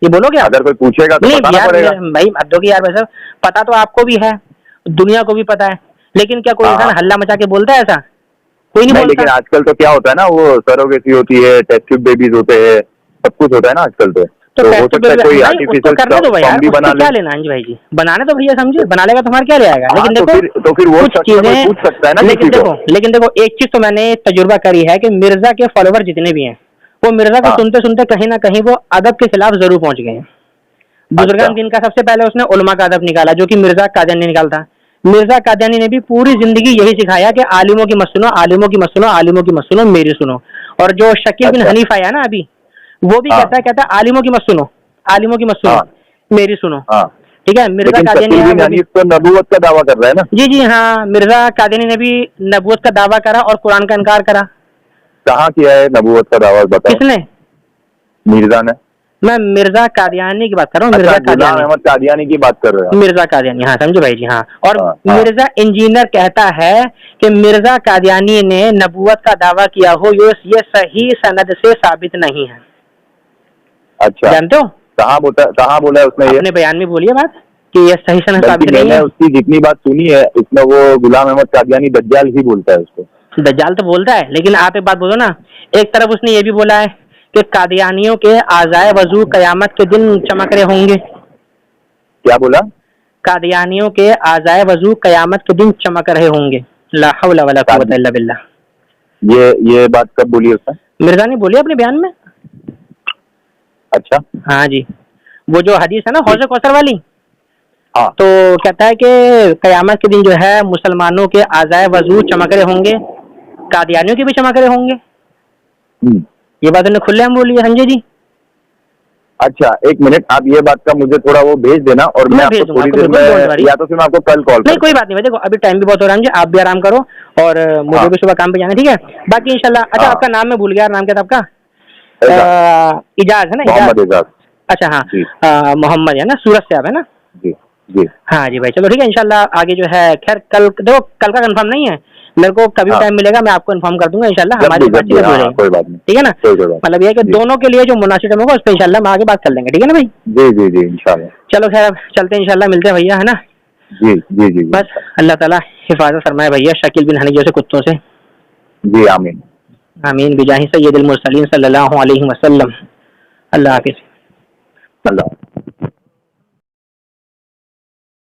ये बोलोगे? अगर कोई पूछेगा तो बताना पड़ेगा भाई। अब दो यार, वैसे पता तो आपको भी है, दुनिया को भी पता है, लेकिन क्या कोई इंसान हल्ला मचा के बोलता है? ऐसा कोई नहीं बोलता। लेकिन आजकल तो क्या होता है ना, वो सरोगेसी होती है, टेस्ट ट्यूब बेबीज होते हैं, सब कुछ होता है ना आजकल। तो हो सकता है कोई आर्टिफिशियल भी बना ले। क्या लेना है भाई जी, बनाने तो भैया समझे, बना लेगा तुम्हारा क्या ले आएगा। लेकिन देखो तो फिर वो कुछ चीजें पूछ सकता है ना। लेकिन देखो एक चीज तो मैंने तजुर्बा करी है कि मिर्जा के फॉलोवर जितने भी हैं, वो मिर्जा को सुनते सुनते कहीं ना कहीं वो अदब के खिलाफ जरूर पहुंच गए हैं। बुजुर्गान दिन का सबसे पहले उसने उलमा का अदब निकाला, जो कि मिर्जा कादियानी निकालता। मिर्जा कादियानी ने भी पूरी जिंदगी यही सिखाया कि आलिमों की मत सुनो, आलिमों की मत सुनो, आलिमों की मत सुनो, मेरी सुनो। और जो शकील बिन हनीफा है ना अभी, वो भी कहता है आलिमों की मत सुनो, आलिमों की मत सुनो, मेरी सुनो, ठीक है। मिर्जा कादियानी तो नबूवत का दावा कर रहा है ना? जी हाँ, मिर्जा कादियानी ने भी नबूवत का दावा करा और कुरान का इनकार करा। कहाँ किया है नबूवत का दावा, बताओ? किसने? मिर्जा ने। मैं मिर्जा कादियानी की बात कर रहा हूँ। मिर्जा कादियानी की बात कर रहे हो? मिर्जा कादियानी, हाँ समझो भाई जी, हाँ। और मिर्जा इंजीनियर कहता है कि मिर्जा कादियानी ने नबूवत का दावा किया हो, ये सही सनद से साबित नहीं है। अच्छा, जानते हो कहाँ बोला है उसने? अपने बयान में बोलिए बात कि ये सही सनद साबित नहीं है। उसकी जितनी बात सुनी है उसमें वो गुलाम अहमद कादियानी दज्जाल ही बोलता है उसको। दज्जाल तो बोलता है, लेकिन आप एक बात बोलो ना, एक तरफ उसने ये भी बोला है कि कादियानियों के आज़ाए वजू कयामत के दिन चमक रहे होंगे। क्या बोला? कादियानियों के आज़ाए वजू कयामत के दिन चमक रहे होंगे। ला हौला वला कुव्वता इल्ला बिल्लाह। ये बात कब बोली उसने? मिर्जा ने बोली अपने बयान में। अच्छा, हाँ जी, वो जो हदीस है ना हौज़ कौसर वाली, हाँ, तो कहता है कि कयामत के दिन जो है मुसलमानों के आज़ाए वजू चमक रहे होंगे, कादियानियों के भी चमक रहे होंगे। ये बात उन्होंने खुलेआम बोली है। संजय जी, अच्छा एक मिनट, आप ये बात का मुझे थोड़ा वो भेज देना और मैं आपको थोड़ी देर में, या तो फिर मैं आपको कल कॉल। नहीं कोई बात नहीं भाई, देखो अभी टाइम भी बहुत हो रहा है, आप भी आराम करो और मुझे भी सुबह काम पे जाना, ठीक है। बाकी इंशाल्लाह। अच्छा, आपका नाम मैं भूल गया, नाम क्या था आपका? इजाज है ना? इजाज। अच्छा हाँ, मोहम्मद है ना, सूरत से आप है ना? जी जी, हाँ जी भाई, चलो ठीक है। इंशाल्लाह आगे जो है, खैर कल देखो, कल का कंफर्म नहीं है, मेरे को कभी टाइम मिलेगा मैं आपको इन्फॉर्म कर दूंगा इंशाल्लाह। हमारी बातचीत हो जाएगी, कोई बात नहीं, ठीक है ना? मतलब ये कि दोनों के लिए जो मुनासिब टाइम होगा उस पर इंशाल्लाह हम आगे बात कर लेंगे, ठीक है ना भाई? जी जी जी, इंशाल्लाह। चलो खैर, चलते हैं, इंशाल्लाह मिलते हैं भैया, है ना? जी जी जी, बस अल्लाह ताला हिफाजत फरमाए भैया शकील बिन हनी जैसे कुत्तों से। जी आमीन आमीन बिजाहि सय्यदिल मुरसलीन सल्लल्लाहु अलैहि वसल्लम। अल्लाह हाफिज़। अल्लाह।